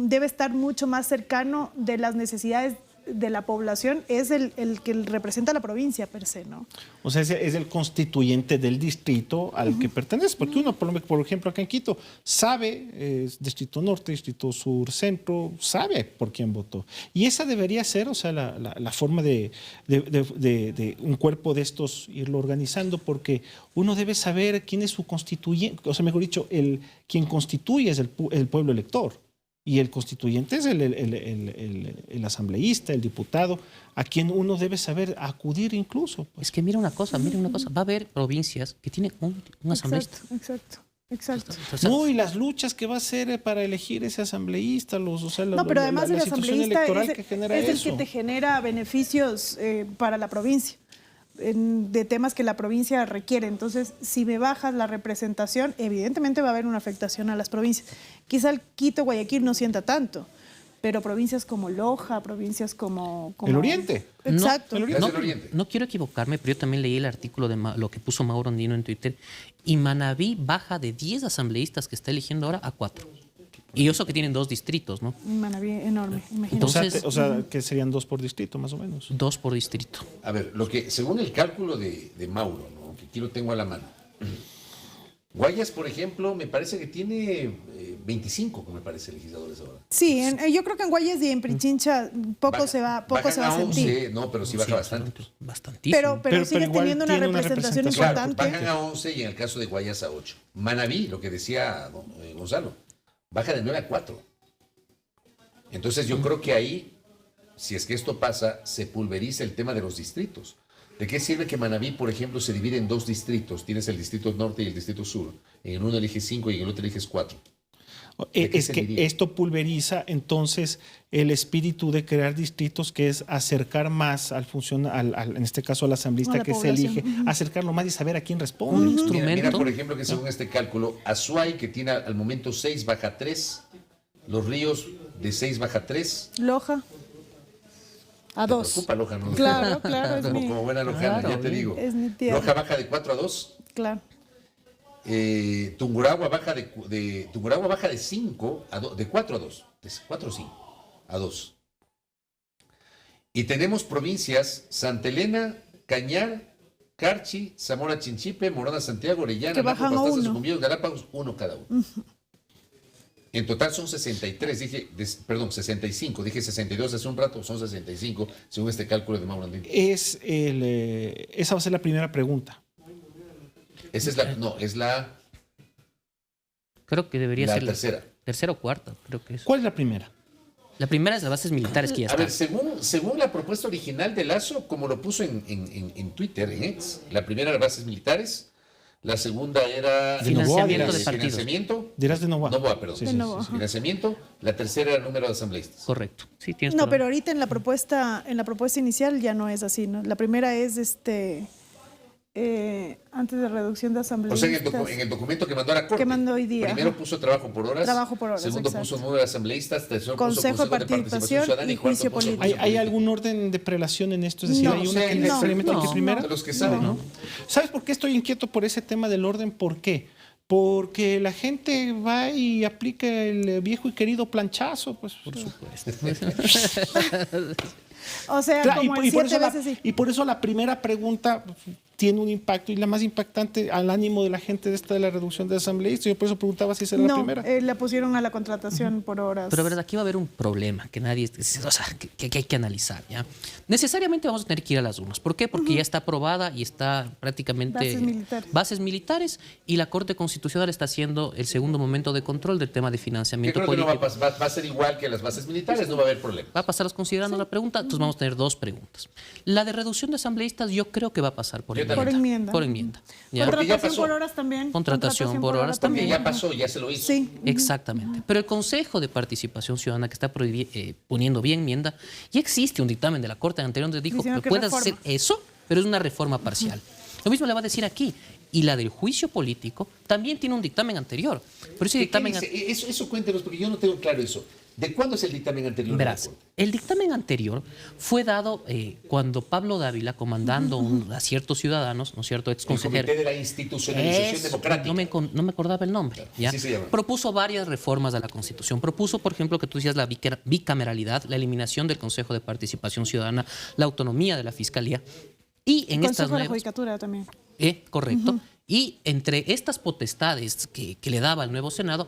debe estar mucho más cercano de las necesidades de la población es el que representa a la provincia per se, ¿no? O sea, es el constituyente del distrito al que pertenece. Porque uno, por ejemplo, acá en Quito, sabe, distrito norte, distrito sur, centro, sabe por quién votó. Y esa debería ser, o sea, la forma de un cuerpo de estos irlo organizando, porque uno debe saber quién es su constituyente, o sea, mejor dicho, quien constituye es el pueblo elector. Y el constituyente es el asambleísta, el diputado, a quien uno debe saber acudir incluso. Pues. Es que mira una cosa, va a haber provincias que tienen un asambleísta. Exacto. O sea, No, y las luchas que va a hacer para elegir ese asambleísta, No, pero además el situación asambleísta electoral que genera es el eso. que te genera beneficios para la provincia, de temas que la provincia requiere. Entonces, si me bajas la representación, evidentemente va a haber una afectación a las provincias. Quizá el Quito, Guayaquil no sienta tanto, pero provincias como Loja, provincias como El Oriente. Exacto. No, el Gracias, Oriente. No quiero equivocarme, pero yo también leí el artículo de lo que puso Mauro Andino en Twitter, y Manabí baja de 10 asambleístas que está eligiendo ahora a 4. Y eso que tienen 2 distritos, ¿no? Manaví enorme, imagínate. Entonces- o sea, que serían 2 por distrito, más o menos. 2 por distrito. A ver, según el cálculo de Mauro, ¿no? Que aquí lo tengo a la mano. Guayas, por ejemplo, me parece que tiene 25, me parece, legisladores ahora. Sí, yo creo que en Guayas y en Pichincha poco se va Bajan a sentir. 11, no, pero sí baja bastante. Bastantísimo. Pero sigue igual teniendo una tiene una representación representación. importante. Bajan a 11 y en el caso de Guayas a 8. Manabí, lo que decía Gonzalo, baja de 9 a 4. Entonces yo creo que ahí, si es que esto pasa, se pulveriza el tema de los distritos. ¿De qué sirve que Manabí, por ejemplo, se divide en 2 distritos? Tienes el distrito norte y el distrito sur. En uno eliges 5 y en el otro eliges 4. ¿De qué Es se que dirige? esto pulveriza entonces el espíritu de crear distritos, que es acercar más en este caso al asambleísta A la que se población. elige, acercarlo más y saber a quién responde. Mira, Instrumento. por ejemplo, que según este cálculo, Azuay, que tiene al momento 6, baja 3. Los Ríos, de 6 baja 3. Loja. A Te 2. preocupa Loja, ¿no? Claro, claro, es Como, mi, como buena lojana, Claro, ya te bien. digo. Es mi tierra. Loja baja de 4 a 2. claro. Tungurahua baja Tungurahua baja de 5 a 2, de 4 a 2, de 4 o 5 a 2. Y tenemos provincias Santa Elena, Cañar, Carchi, Zamora Chinchipe, Morona Santiago, Orellana, Que bajan a Napo, Pastaza, 1. Sucumbíos, Galápagos, 1 cada uno. En total son 63, perdón, 65, dije 62 hace un rato, son 65, según este cálculo de Mauro Andín. Esa va a ser la primera pregunta. Esa es la Creo que debería La ser tercera. tercera o cuarta, creo que es. ¿Cuál es la primera? La primera es las bases militares que ya A ver, están. según la propuesta original de Lazo, como lo puso en Twitter, en X, la primera era bases militares, la segunda era Financiamiento Novoa, de partidos. financiamiento, Dirás de Novoa. Novoa, perdón, Sí, De sí, Novoa, sí, sí. ajá. financiamiento, la tercera era el número de asambleístas. Correcto. Sí, tienes No, toda la- pero ahorita en la propuesta inicial ya no es así, ¿no? La primera es antes de reducción de O sea, asambleístas. en el documento que mandó a la Corte, Que mandó hoy día, primero ajá. puso trabajo por horas, Trabajo por horas, segundo exacto. puso número de asambleístas, tercero puso Consejo de Participación Ciudadana y cuarto Juicio puso Político. Juicio ¿Hay algún orden de prelación en esto? Es decir, No, hay una que no, necesariamente no, que es primera. de los que saben, ¿no? ¿Sabes por qué estoy inquieto por ese tema del orden? ¿Por qué? Porque la gente va y aplica el viejo y querido planchazo. Pues, Por supuesto. O sea, Claro, como el por 7 eso veces sí. y por eso la primera pregunta tiene un impacto y la más impactante al ánimo de la gente de la reducción de asambleístas. Yo por eso preguntaba si esa era la No, primera. la pusieron a la contratación por horas. Pero verdad, aquí va a haber un problema que nadie, o sea, que hay que analizar, ¿ya? Necesariamente vamos a tener que ir a las urnas. ¿Por qué? Porque ya está aprobada y está prácticamente Bases militares. y la Corte Constitucional está haciendo el segundo momento de control del tema de Yo financiamiento creo que no político. va a ser igual que las bases militares, no va a haber problema. Va a pasar considerando la pregunta, entonces vamos a tener dos preguntas. La de reducción de asambleístas yo creo que va a pasar por Yo enmienda. también. Por enmienda. Por enmienda. ¿ya? Porque ya Contratación pasó. por horas también. Contratación por horas Porque también. ya pasó, ya se lo hizo. Sí. Exactamente. Pero el Consejo de Participación Ciudadana que está poniendo vía enmienda, ya existe un dictamen de la Corte anterior donde dijo Diciendo que que puedes reforma. hacer eso, pero es una reforma parcial. Lo mismo le va a decir aquí. Y la del juicio político también tiene un dictamen anterior. Pero ese ¿Qué dictamen... dice? Eso cuéntenos, porque yo no tengo claro eso. ¿De cuándo es el dictamen anterior? de la Verás, Corte? el dictamen anterior fue dado cuando Pablo Dávila, comandando a ciertos ciudadanos, ¿no es cierto?, ex El consejero. Comité de la Institucionalización Eso, Democrática. no me acordaba el nombre. ¿ya? Así se llama. Propuso varias reformas a la Constitución. Propuso, por ejemplo, que tú decías la bicameralidad, la eliminación del Consejo de Participación Ciudadana, la autonomía de la Fiscalía. Y en estas Consejo de la nuevas... Judicatura también. Correcto. Y entre estas potestades que le daba el nuevo Senado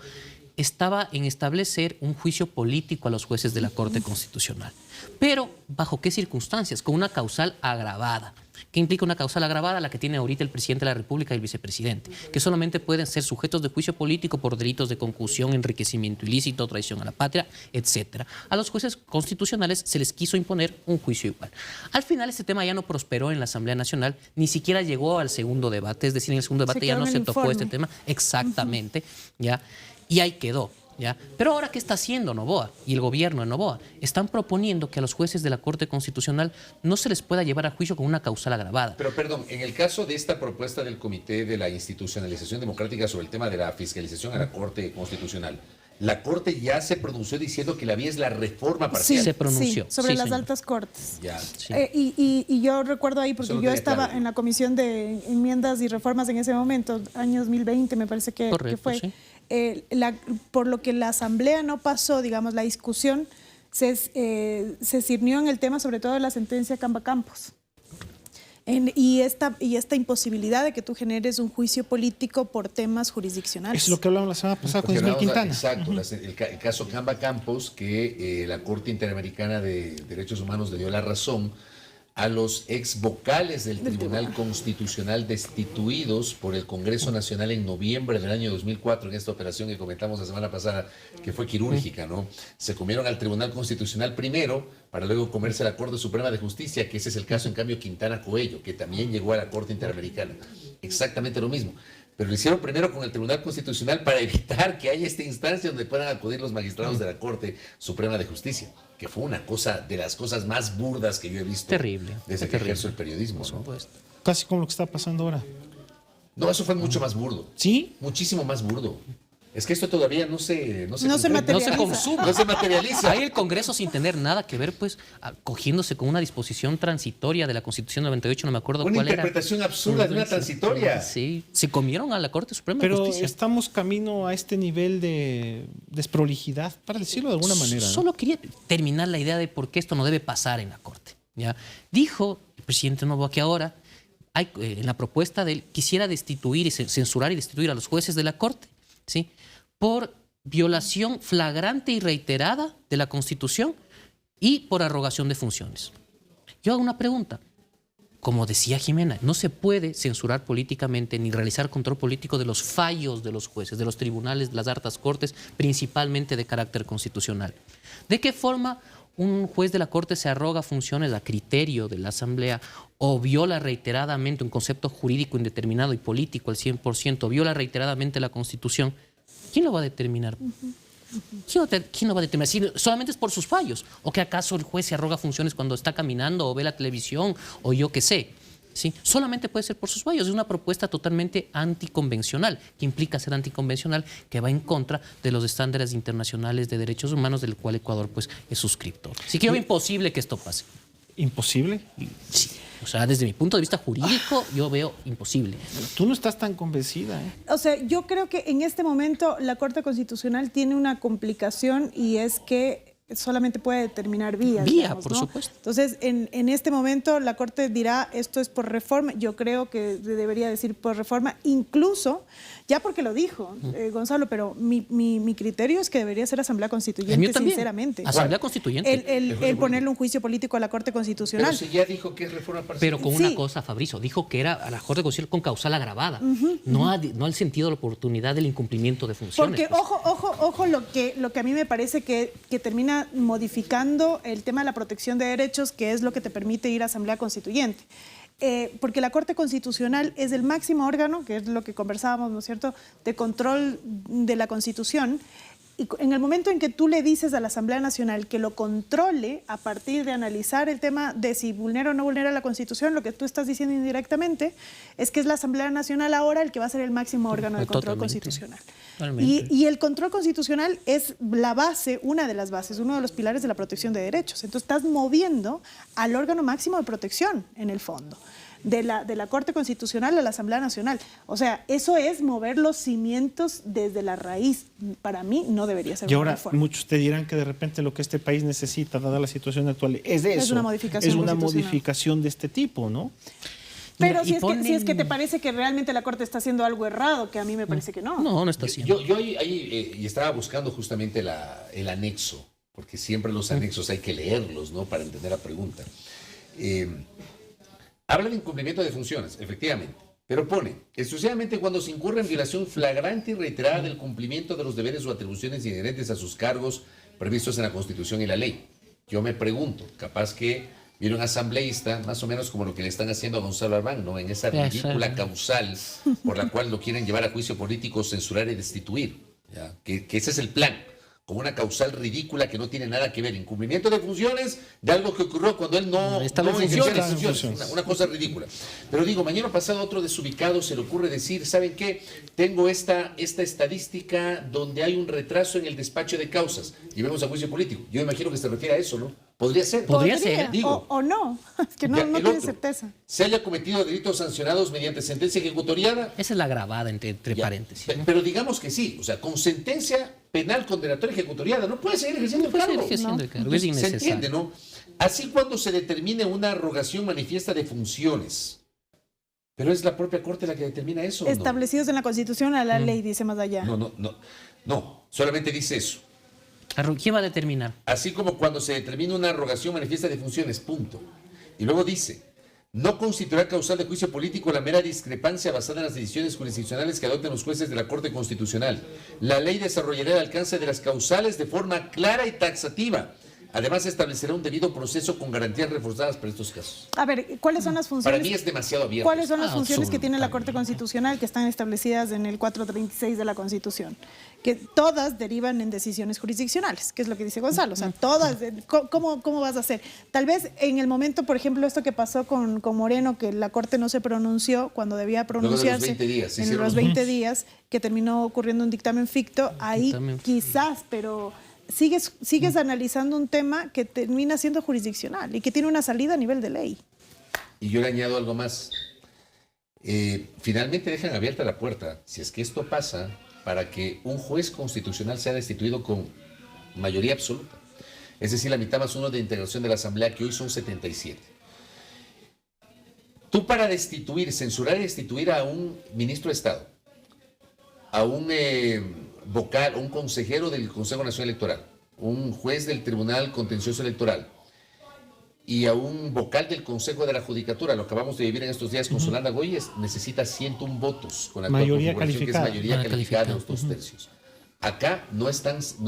estaba en establecer un juicio político a los jueces de la Corte Constitucional. Pero, ¿bajo qué circunstancias? Con una causal agravada. ¿Qué implica una causal agravada? La que tiene ahorita el presidente de la República y el vicepresidente, que solamente pueden ser sujetos de juicio político por delitos de concusión, enriquecimiento ilícito, traición a la patria, etc. A los jueces constitucionales se les quiso imponer un juicio igual. Al final este tema ya no prosperó en la Asamblea Nacional, ni siquiera llegó al segundo debate, es decir, en el segundo debate ya quedó no en se el tocó informe. este tema, exactamente, ¿ya? Y ahí quedó. ¿Ya? Pero ahora, ¿qué está haciendo Novoa y el gobierno de Novoa? Están proponiendo que a los jueces de la Corte Constitucional no se les pueda llevar a juicio con una causal agravada. Pero perdón, en el caso de esta propuesta del Comité de la Institucionalización Democrática sobre el tema de la fiscalización a la Corte Constitucional, la Corte ya se pronunció diciendo que la vía es la reforma parcial. Se pronunció. Sí, sobre Sí, las señor. altas cortes. Ya. Sí. Y yo recuerdo ahí, porque Eso no yo tenía estaba claro. en la comisión de enmiendas y reformas en ese momento, año 2020 me parece que Correcto, fue. sí. Por lo que la asamblea no pasó, digamos, la discusión se cirnió en el tema sobre todo de la sentencia Camba Campos. Y esta imposibilidad de que tú generes un juicio político por temas jurisdiccionales. Es lo que hablamos la semana pasada con Porque Ismael hablamos, Quintana. exacto, el caso Camba Campos, que la Corte Interamericana de Derechos Humanos le dio la razón a los ex vocales del Tribunal Constitucional destituidos por el Congreso Nacional en noviembre del año 2004, en esta operación que comentamos la semana pasada, que fue quirúrgica, ¿no? Se comieron al Tribunal Constitucional primero, para luego comerse a la Corte Suprema de Justicia, que ese es el caso, en cambio, Quintana Coello, que también llegó a la Corte Interamericana. Exactamente lo mismo. pero lo hicieron primero con el Tribunal Constitucional para evitar que haya esta instancia donde puedan acudir los magistrados de la Corte Suprema de Justicia, que fue una cosa de las cosas más burdas que yo he visto Terrible. desde que ejerzo el periodismo. ¿No? Casi como lo que está pasando ahora. No, eso fue mucho más burdo. ¿Sí? Muchísimo más burdo. Es que esto todavía no se materializa. Consuma. No se materializa. Ahí el Congreso, sin tener nada que ver, pues, acogiéndose con una disposición transitoria de la Constitución 98, no me acuerdo cuál era. Una interpretación absurda de una transitoria. Sí, se comieron a la Corte Suprema de Pero Justicia. estamos camino a este nivel de desprolijidad, para decirlo de alguna manera, ¿no? Solo quería terminar la idea de por qué esto no debe pasar en la Corte. ¿Ya? Dijo el presidente Noboa que ahora, en la propuesta de él, quisiera destituir y censurar y destituir a los jueces de la Corte, ¿sí?, por violación flagrante y reiterada de la Constitución y por arrogación de funciones. Yo hago una pregunta. Como decía Jimena, no se puede censurar políticamente ni realizar control político de los fallos de los jueces, de los tribunales, de las altas cortes, principalmente de carácter constitucional. ¿De qué forma un juez de la Corte se arroga funciones a criterio de la Asamblea o viola reiteradamente un concepto jurídico indeterminado y político al 100%, viola reiteradamente la Constitución? ¿Quién lo va a determinar? ¿Quién lo va a determinar? Si solamente es por sus fallos. ¿O que acaso el juez se arroga funciones cuando está caminando o ve la televisión o yo qué sé? ¿Sí? Solamente puede ser por sus fallos. Es una propuesta totalmente anticonvencional, que implica ser anticonvencional, que va en contra de los estándares internacionales de derechos humanos del cual Ecuador pues, es suscriptor. Así que es imposible que esto pase. ¿Imposible? Sí. O sea, desde mi punto de vista jurídico, yo veo imposible. Tú no estás tan convencida, ¿eh? O sea, yo creo que en este momento la Corte Constitucional tiene una complicación y es que solamente puede determinar vías. Vía, por supuesto. Entonces, en este momento la Corte dirá esto es por reforma. Yo creo que debería decir por reforma, incluso, ya porque lo dijo Gonzalo, pero mi criterio es que debería ser Asamblea Constituyente, sinceramente. Asamblea Constituyente. El ponerle un juicio político a la Corte Constitucional. Pero si ya dijo que es reforma parcial. Pero con una cosa, Fabrizio, dijo que era a la Corte Constitucional con causal agravada, no al sentido de la oportunidad del incumplimiento de funciones. Porque, ojo, lo que a mí me parece que termina modificando el tema de la protección de derechos, que es lo que te permite ir a Asamblea Constituyente. Porque la Corte Constitucional es el máximo órgano, que es lo que conversábamos, ¿no es cierto?, de control de la Constitución. Y en el momento en que tú le dices a la Asamblea Nacional que lo controle a partir de analizar el tema de si vulnera o no vulnera la Constitución, lo que tú estás diciendo indirectamente es que es la Asamblea Nacional ahora el que va a ser el máximo órgano de control constitucional. Y el control constitucional es la base, una de las bases, uno de los pilares de la protección de derechos. Entonces estás moviendo al órgano máximo de protección en el fondo. De la Corte Constitucional a la Asamblea Nacional. O sea, eso es mover los cimientos desde la raíz. Para mí no debería ser y una ahora reforma. muchos te dirán que de repente lo que este país necesita, dada la situación actual, es eso. Es una modificación Es una constitucional. modificación de este tipo, ¿no? Pero si es que te parece que realmente la Corte está haciendo algo errado, que a mí me parece que no. No está haciendo. Yo ahí estaba buscando justamente el anexo, porque siempre los anexos hay que leerlos, ¿no?, para entender la pregunta. Habla de incumplimiento de funciones, efectivamente, pero pone, exclusivamente cuando se incurre en violación flagrante y reiterada del cumplimiento de los deberes o atribuciones inherentes a sus cargos previstos en la Constitución y la ley. Yo me pregunto, capaz que viene un asambleísta, más o menos como lo que le están haciendo a Gonzalo Arbán, ¿no?, en esa ridícula causal por la cual lo quieren llevar a juicio político, censurar y destituir, ¿ya? Que ese es el plan. Como una causal ridícula que no tiene nada que ver. Incumplimiento de funciones de algo que ocurrió cuando él no ejerció las funciones. Una cosa ridícula. Pero digo, mañana pasado otro desubicado se le ocurre decir, ¿saben qué? Tengo esta estadística donde hay un retraso en el despacho de causas. Llevemos a juicio político. Yo imagino que se refiere a eso, ¿no? Podría ser. Podría ser. Digo, o no. Es que no tiene certeza. Se haya cometido delitos sancionados mediante sentencia ejecutoriada. Esa es la grabada entre paréntesis. Pero digamos que sí. O sea, con sentencia penal condenatoria ejecutoriada. No puede seguir ejerciendo el cargo. Es innecesario. Se entiende, ¿no? Así cuando se determine una arrogación manifiesta de funciones. Pero es la propia Corte la que determina eso. Establecidos en la Constitución, a la ley, dice más allá. No, solamente dice eso. ¿Quién va a determinar? Así como cuando se determina una arrogación manifiesta de funciones, punto. Y luego dice, no constituirá causal de juicio político la mera discrepancia basada en las decisiones jurisdiccionales que adopten los jueces de la Corte Constitucional. La ley desarrollará el alcance de las causales de forma clara y taxativa, Además, establecerá un debido proceso con garantías reforzadas para estos casos. A ver, ¿cuáles son las funciones? Para mí es demasiado abierto. ¿Cuáles son las funciones que tiene la absolutamente. Corte Constitucional que están establecidas en el 436 de la Constitución? Que todas derivan en decisiones jurisdiccionales, que es lo que dice Gonzalo. O sea, todas, ¿cómo vas a hacer? Tal vez en el momento, por ejemplo, esto que pasó con Moreno, que la Corte no se pronunció cuando debía pronunciarse. Luego de los 20 días, se en hicieron los los 20 días, que terminó ocurriendo un dictamen ficto, ahí Dictamen. quizás, pero sigues analizando un tema que termina siendo jurisdiccional y que tiene una salida a nivel de ley. Y yo le añado algo más. Finalmente dejan abierta la puerta, si es que esto pasa, para que un juez constitucional sea destituido con mayoría absoluta. Es decir, la mitad más uno de integración de la Asamblea, que hoy son 77. Tú para destituir, censurar y destituir a un ministro de Estado, a un vocal, un consejero del Consejo Nacional Electoral, un juez del Tribunal Contencioso Electoral y a un vocal del Consejo de la Judicatura, lo acabamos de vivir en estos días con Solana Goyes, necesita 101 votos con la actual Mayoría configuración, calificada. que es mayoría calificada de los Calificada. 2/3. Acá no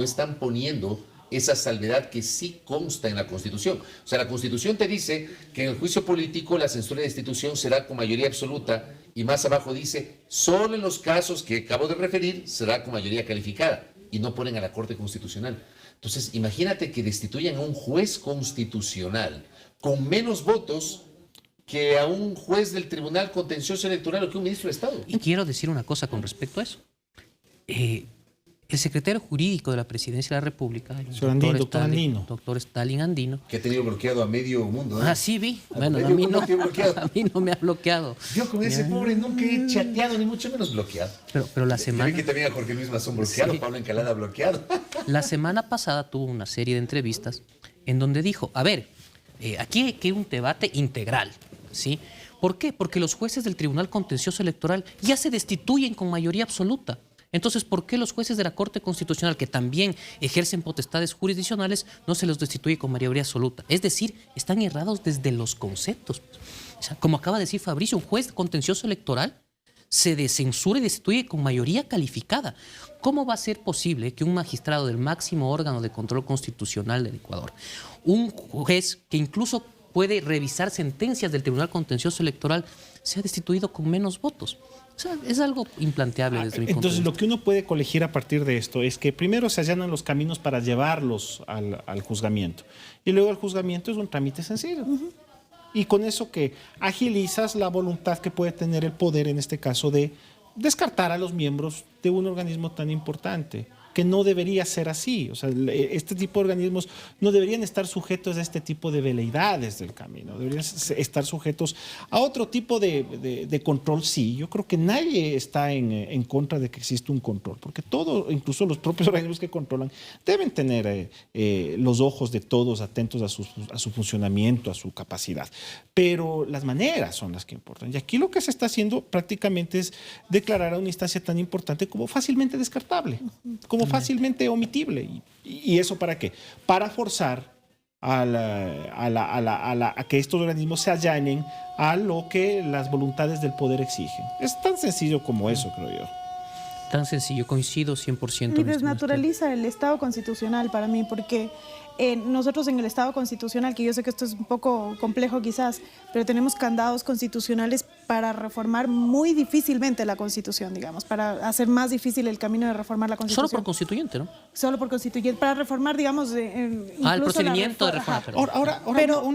están poniendo esa salvedad que sí consta en la Constitución. O sea, la Constitución te dice que en el juicio político la censura y destitución será con mayoría absoluta, y más abajo dice, solo en los casos que acabo de referir será con mayoría calificada, y no ponen a la Corte Constitucional. Entonces, imagínate que destituyan a un juez constitucional con menos votos que a un juez del Tribunal Contencioso Electoral o que un ministro de Estado. Y quiero decir una cosa con respecto a eso. El secretario jurídico de la Presidencia de la República, el Señor Andino, doctor Andino. doctor Stalin Andino. Que ha tenido bloqueado a medio mundo, ¿no? Ah, sí, vi. Bueno, medio a mí, mundo no, tiene bloqueado. a mí no me ha bloqueado. Yo con ese pobre nunca he chateado, ni mucho menos bloqueado. Pero la Ya vi semana, que también a Jorge Luis Mazón bloqueado, Sí. Pablo Encalada bloqueado. la semana pasada tuvo una serie de entrevistas en donde dijo, a ver, aquí hay que un debate integral, ¿sí? ¿Por qué? Porque los jueces del Tribunal Contencioso Electoral ya se destituyen con mayoría absoluta. Entonces, ¿por qué los jueces de la Corte Constitucional, que también ejercen potestades jurisdiccionales, no se los destituye con mayoría absoluta? Es decir, están errados desde los conceptos. O sea, como acaba de decir Fabricio, un juez contencioso electoral se descensura y destituye con mayoría calificada. ¿Cómo va a ser posible que un magistrado del máximo órgano de control constitucional del Ecuador, un juez que incluso puede revisar sentencias del Tribunal Contencioso Electoral, sea destituido con menos votos? O sea, es algo implanteable desde mi punto de Entonces, vista. lo que uno puede colegir a partir de esto es que primero se allanan los caminos para llevarlos al juzgamiento. Y luego el juzgamiento es un trámite sencillo. Y con eso que agilizas la voluntad que puede tener el poder, en este caso, de descartar a los miembros de un organismo tan importante, que no debería ser así. O sea, este tipo de organismos no deberían estar sujetos a este tipo de veleidades del camino, deberían estar sujetos a otro tipo de control. Sí, yo creo que nadie está en contra de que exista un control, porque todos, incluso los propios organismos que controlan, deben tener los ojos de todos atentos a su funcionamiento, a su capacidad. Pero las maneras son las que importan. Y aquí lo que se está haciendo prácticamente es declarar a una instancia tan importante como fácilmente descartable, como fácilmente omitible. ¿Y eso para qué? Para forzar a que estos organismos se allanen a lo que las voluntades del poder exigen. Es tan sencillo como eso, creo yo. Tan sencillo, coincido 100%. Y desnaturaliza el Estado constitucional para mí, porque nosotros en el Estado constitucional, que yo sé que esto es un poco complejo quizás, pero tenemos candados constitucionales para reformar muy difícilmente la Constitución, digamos, para hacer más difícil el camino de reformar la Constitución. Solo por constituyente, ¿no? Solo por constituyente, para reformar, digamos, El incluso procedimiento de reforma. Ajá. Perdón. Ahora Pero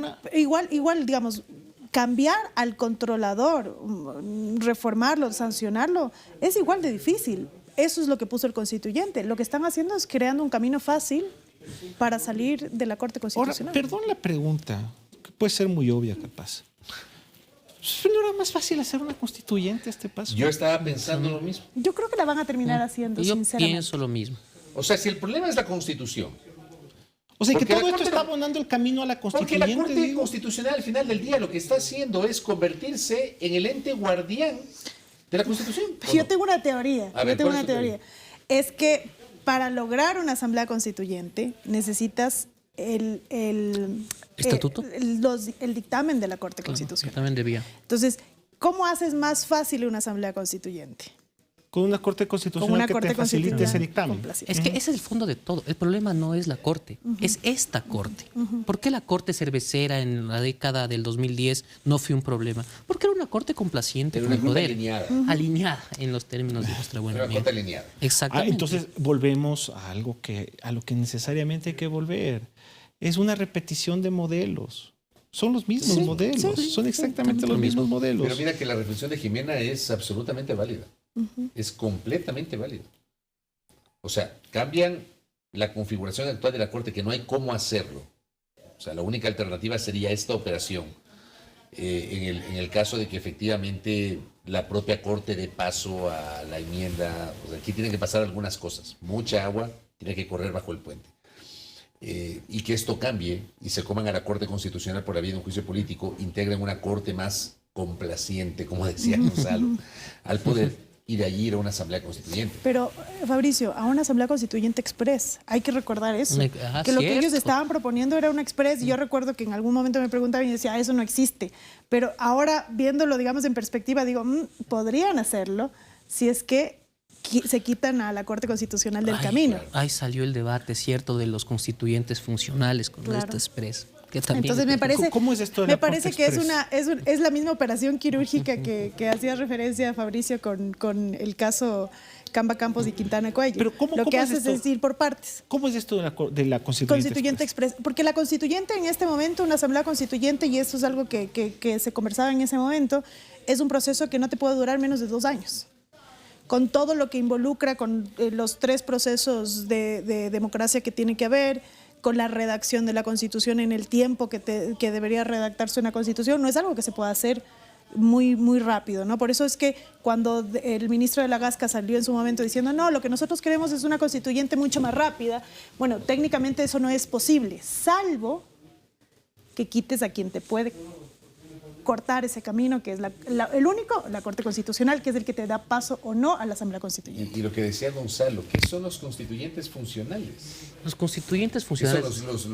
igual, digamos, cambiar al controlador, reformarlo, sancionarlo, es igual de difícil. Eso es lo que puso el constituyente. Lo que están haciendo es creando un camino fácil para salir de la Corte Ahora, Constitucional. perdón la pregunta, que puede ser muy obvia capaz. ¿No era más fácil hacer una constituyente a este paso? Yo estaba pensando lo mismo. Yo creo que la van a terminar haciendo, Y yo sinceramente. pienso lo mismo. O sea, si el problema es la Constitución, O sea, que porque la todo esto Corte está no- abonando el camino a la porque constituyente. la Corte digo. Constitucional al final del día lo que está haciendo es convertirse en el ente guardián de la Constitución. ¿o Yo no? tengo una teoría. A ver, yo tengo ¿cuál es una tu teoría. Es que para lograr una asamblea constituyente necesitas el ¿Estatuto? el dictamen de la Corte Yo Constitucional. también debía. Entonces, ¿cómo haces más fácil una asamblea constituyente? Con una corte constitucional que te facilite ese dictamen. Es que ese es el fondo de todo. El problema no es la corte, es esta corte. ¿Por qué la corte cervecera en la década del 2010 no fue un problema? Porque era una corte complaciente con el poder. Alineada en los términos de nuestra buena Una corte alineada. Exactamente. Entonces volvemos a a lo que necesariamente hay que volver. Es una repetición de modelos. Son los mismos modelos, son exactamente los mismos modelos. Pero mira que la reflexión de Jimena es absolutamente válida. Es completamente válida. O sea, cambian la configuración actual de la Corte, que no hay cómo hacerlo. O sea, la única alternativa sería esta operación. En el caso de que efectivamente la propia Corte dé paso a la enmienda, o sea, aquí tienen que pasar algunas cosas. Mucha agua tiene que correr bajo el puente. Y que esto cambie y se coman a la Corte Constitucional por la vía de un juicio político, integren una Corte más complaciente, como decía Gonzalo, al poder, y de allí ir a una asamblea constituyente. Pero, Fabricio, a una asamblea constituyente express, hay que recordar eso, que lo que ellos estaban proponiendo era una express, y yo recuerdo que en algún momento me preguntaban y decía, eso no existe, pero ahora viéndolo, digamos, en perspectiva, digo, podrían hacerlo si es que se quitan a la Corte Constitucional del camino. Claro. Ahí salió el debate, cierto, de los constituyentes funcionales con esta express. Entonces me parece, ¿cómo es esto de me la parece Corte que Express? es la misma operación quirúrgica que hacía referencia Fabricio con el caso Camba Campos y Quintana Cuello. Pero lo que hace es ir por partes. ¿Cómo es esto de la Constituyente Express? Porque la Constituyente en este momento, una asamblea constituyente, y eso es algo que se conversaba en ese momento, es un proceso que no te puede durar menos de 2 años. Con todo lo que involucra, con los 3 procesos de democracia que tiene que haber, con la redacción de la Constitución en el tiempo que debería redactarse una Constitución, no es algo que se pueda hacer muy, muy rápido, ¿no? Por eso es que cuando el ministro de la Gasca salió en su momento diciendo, no, lo que nosotros queremos es una constituyente mucho más rápida, bueno, técnicamente eso no es posible, salvo que quites a quien te puede cortar ese camino, que es el único, la Corte Constitucional, que es el que te da paso o no a la Asamblea Constituyente. Y lo que decía Gonzalo, ¿qué son los constituyentes funcionales? Los constituyentes funcionales. ¿Qué son los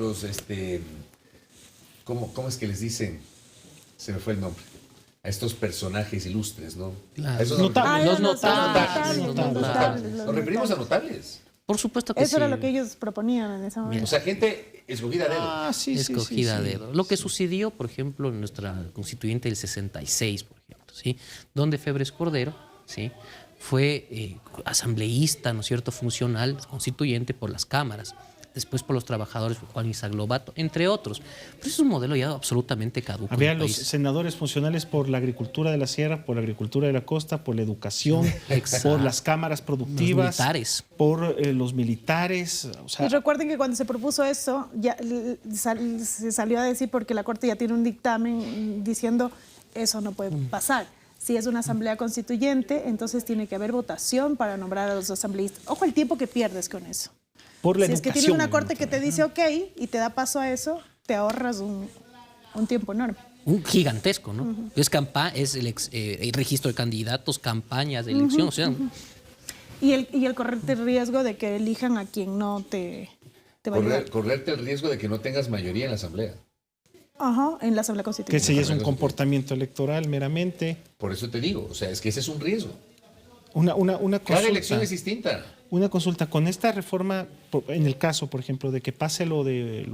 ¿cómo es que les dicen? Se me fue el nombre. A estos personajes ilustres, ¿no? Claro. Los notables. Nos referimos a notables. Por supuesto que sí. Eso era lo que ellos proponían en ese momento. O sea, gente escogida a dedo. Escogida a dedo. Lo que sucedió, por ejemplo, en nuestra constituyente del 66, por ejemplo, ¿sí? Donde Febres Cordero, ¿sí? Fue asambleísta, ¿no es cierto?, funcional, constituyente por las cámaras. Después por los trabajadores, Juan Isaac Lobato, entre otros. Pero es un modelo ya absolutamente caduco. Había los senadores funcionales por la agricultura de la sierra, por la agricultura de la costa, por la educación, por las cámaras productivas, los militares. Por los militares. O sea, y recuerden que cuando se propuso eso, ya se salió a decir, porque la Corte ya tiene un dictamen diciendo eso no puede pasar. Si es una asamblea constituyente, entonces tiene que haber votación para nombrar a los asambleístas. Ojo el tiempo que pierdes con eso. Por la si es que tienes una corte que te dice ok y te da paso a eso, te ahorras un tiempo enorme. Un gigantesco, ¿no? Es el registro de candidatos, campañas de elección, o sea. Y el correrte el riesgo de que elijan a quien no te va a ayudar. Correrte el riesgo de que no tengas mayoría en la asamblea. Ajá, en la asamblea constituyente. Que ese ya es un comportamiento electoral meramente. Por eso te digo, o sea, es que ese es un riesgo. Una consulta. Cada elección es distinta. Una consulta, con esta reforma, en el caso, por ejemplo, de que pase lo de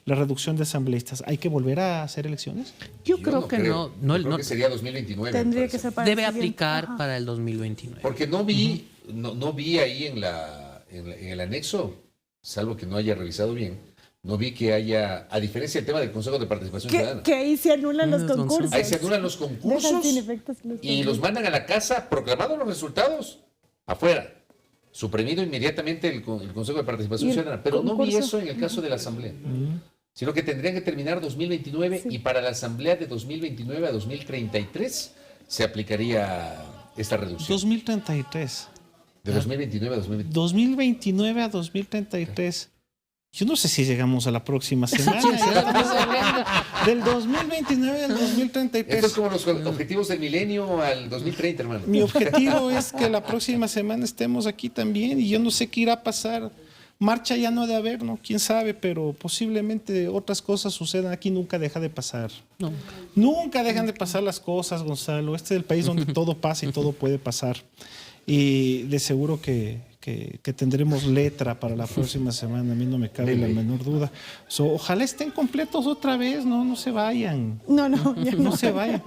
la reducción de asambleístas, ¿hay que volver a hacer elecciones? Yo creo que creo. no. Yo creo que sería 2029. Tendría que ser para debe el siguiente. aplicar Ajá. para el 2029. Porque no vi, no vi ahí en el anexo, salvo que no haya revisado bien, no vi que haya, a diferencia del tema del Consejo de Participación Ciudadana. Que ahí se anulan los concursos. Ahí se anulan los concursos Dejan sin efectos y los mandan a la casa proclamados los resultados, afuera. Suprimido inmediatamente el Consejo de Participación Ciudadana. Pero no vi eso en el caso de la Asamblea. Sino que tendrían que terminar 2029 y para la Asamblea de 2029 a 2033 se aplicaría esta reducción. 2033. De 2029 a 2033. 2029 a 2033. Yo no sé si llegamos a la próxima semana. Ya estamos hablando del 2029 al 2033. Esto es como los objetivos del milenio al 2030, hermano. Mi objetivo es que la próxima semana estemos aquí también y yo no sé qué irá a pasar. Marcha ya no ha de haber, ¿no? Quién sabe, pero posiblemente otras cosas sucedan. Aquí nunca deja de pasar. No. Nunca dejan de pasar las cosas, Gonzalo. Este es el país donde todo pasa y todo puede pasar. Y de seguro que tendremos letra para la próxima semana, a mí no me cabe la menor duda. Ojalá estén completos otra vez, no se vayan. No, ya No se vayan.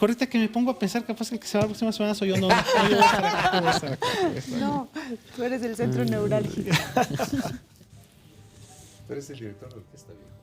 Ahorita que me pongo a pensar, capaz que el que se va la próxima semana soy yo, yo voy a estar acá. No, tú eres el centro neurálgico. Tú eres el director de orquesta, bien.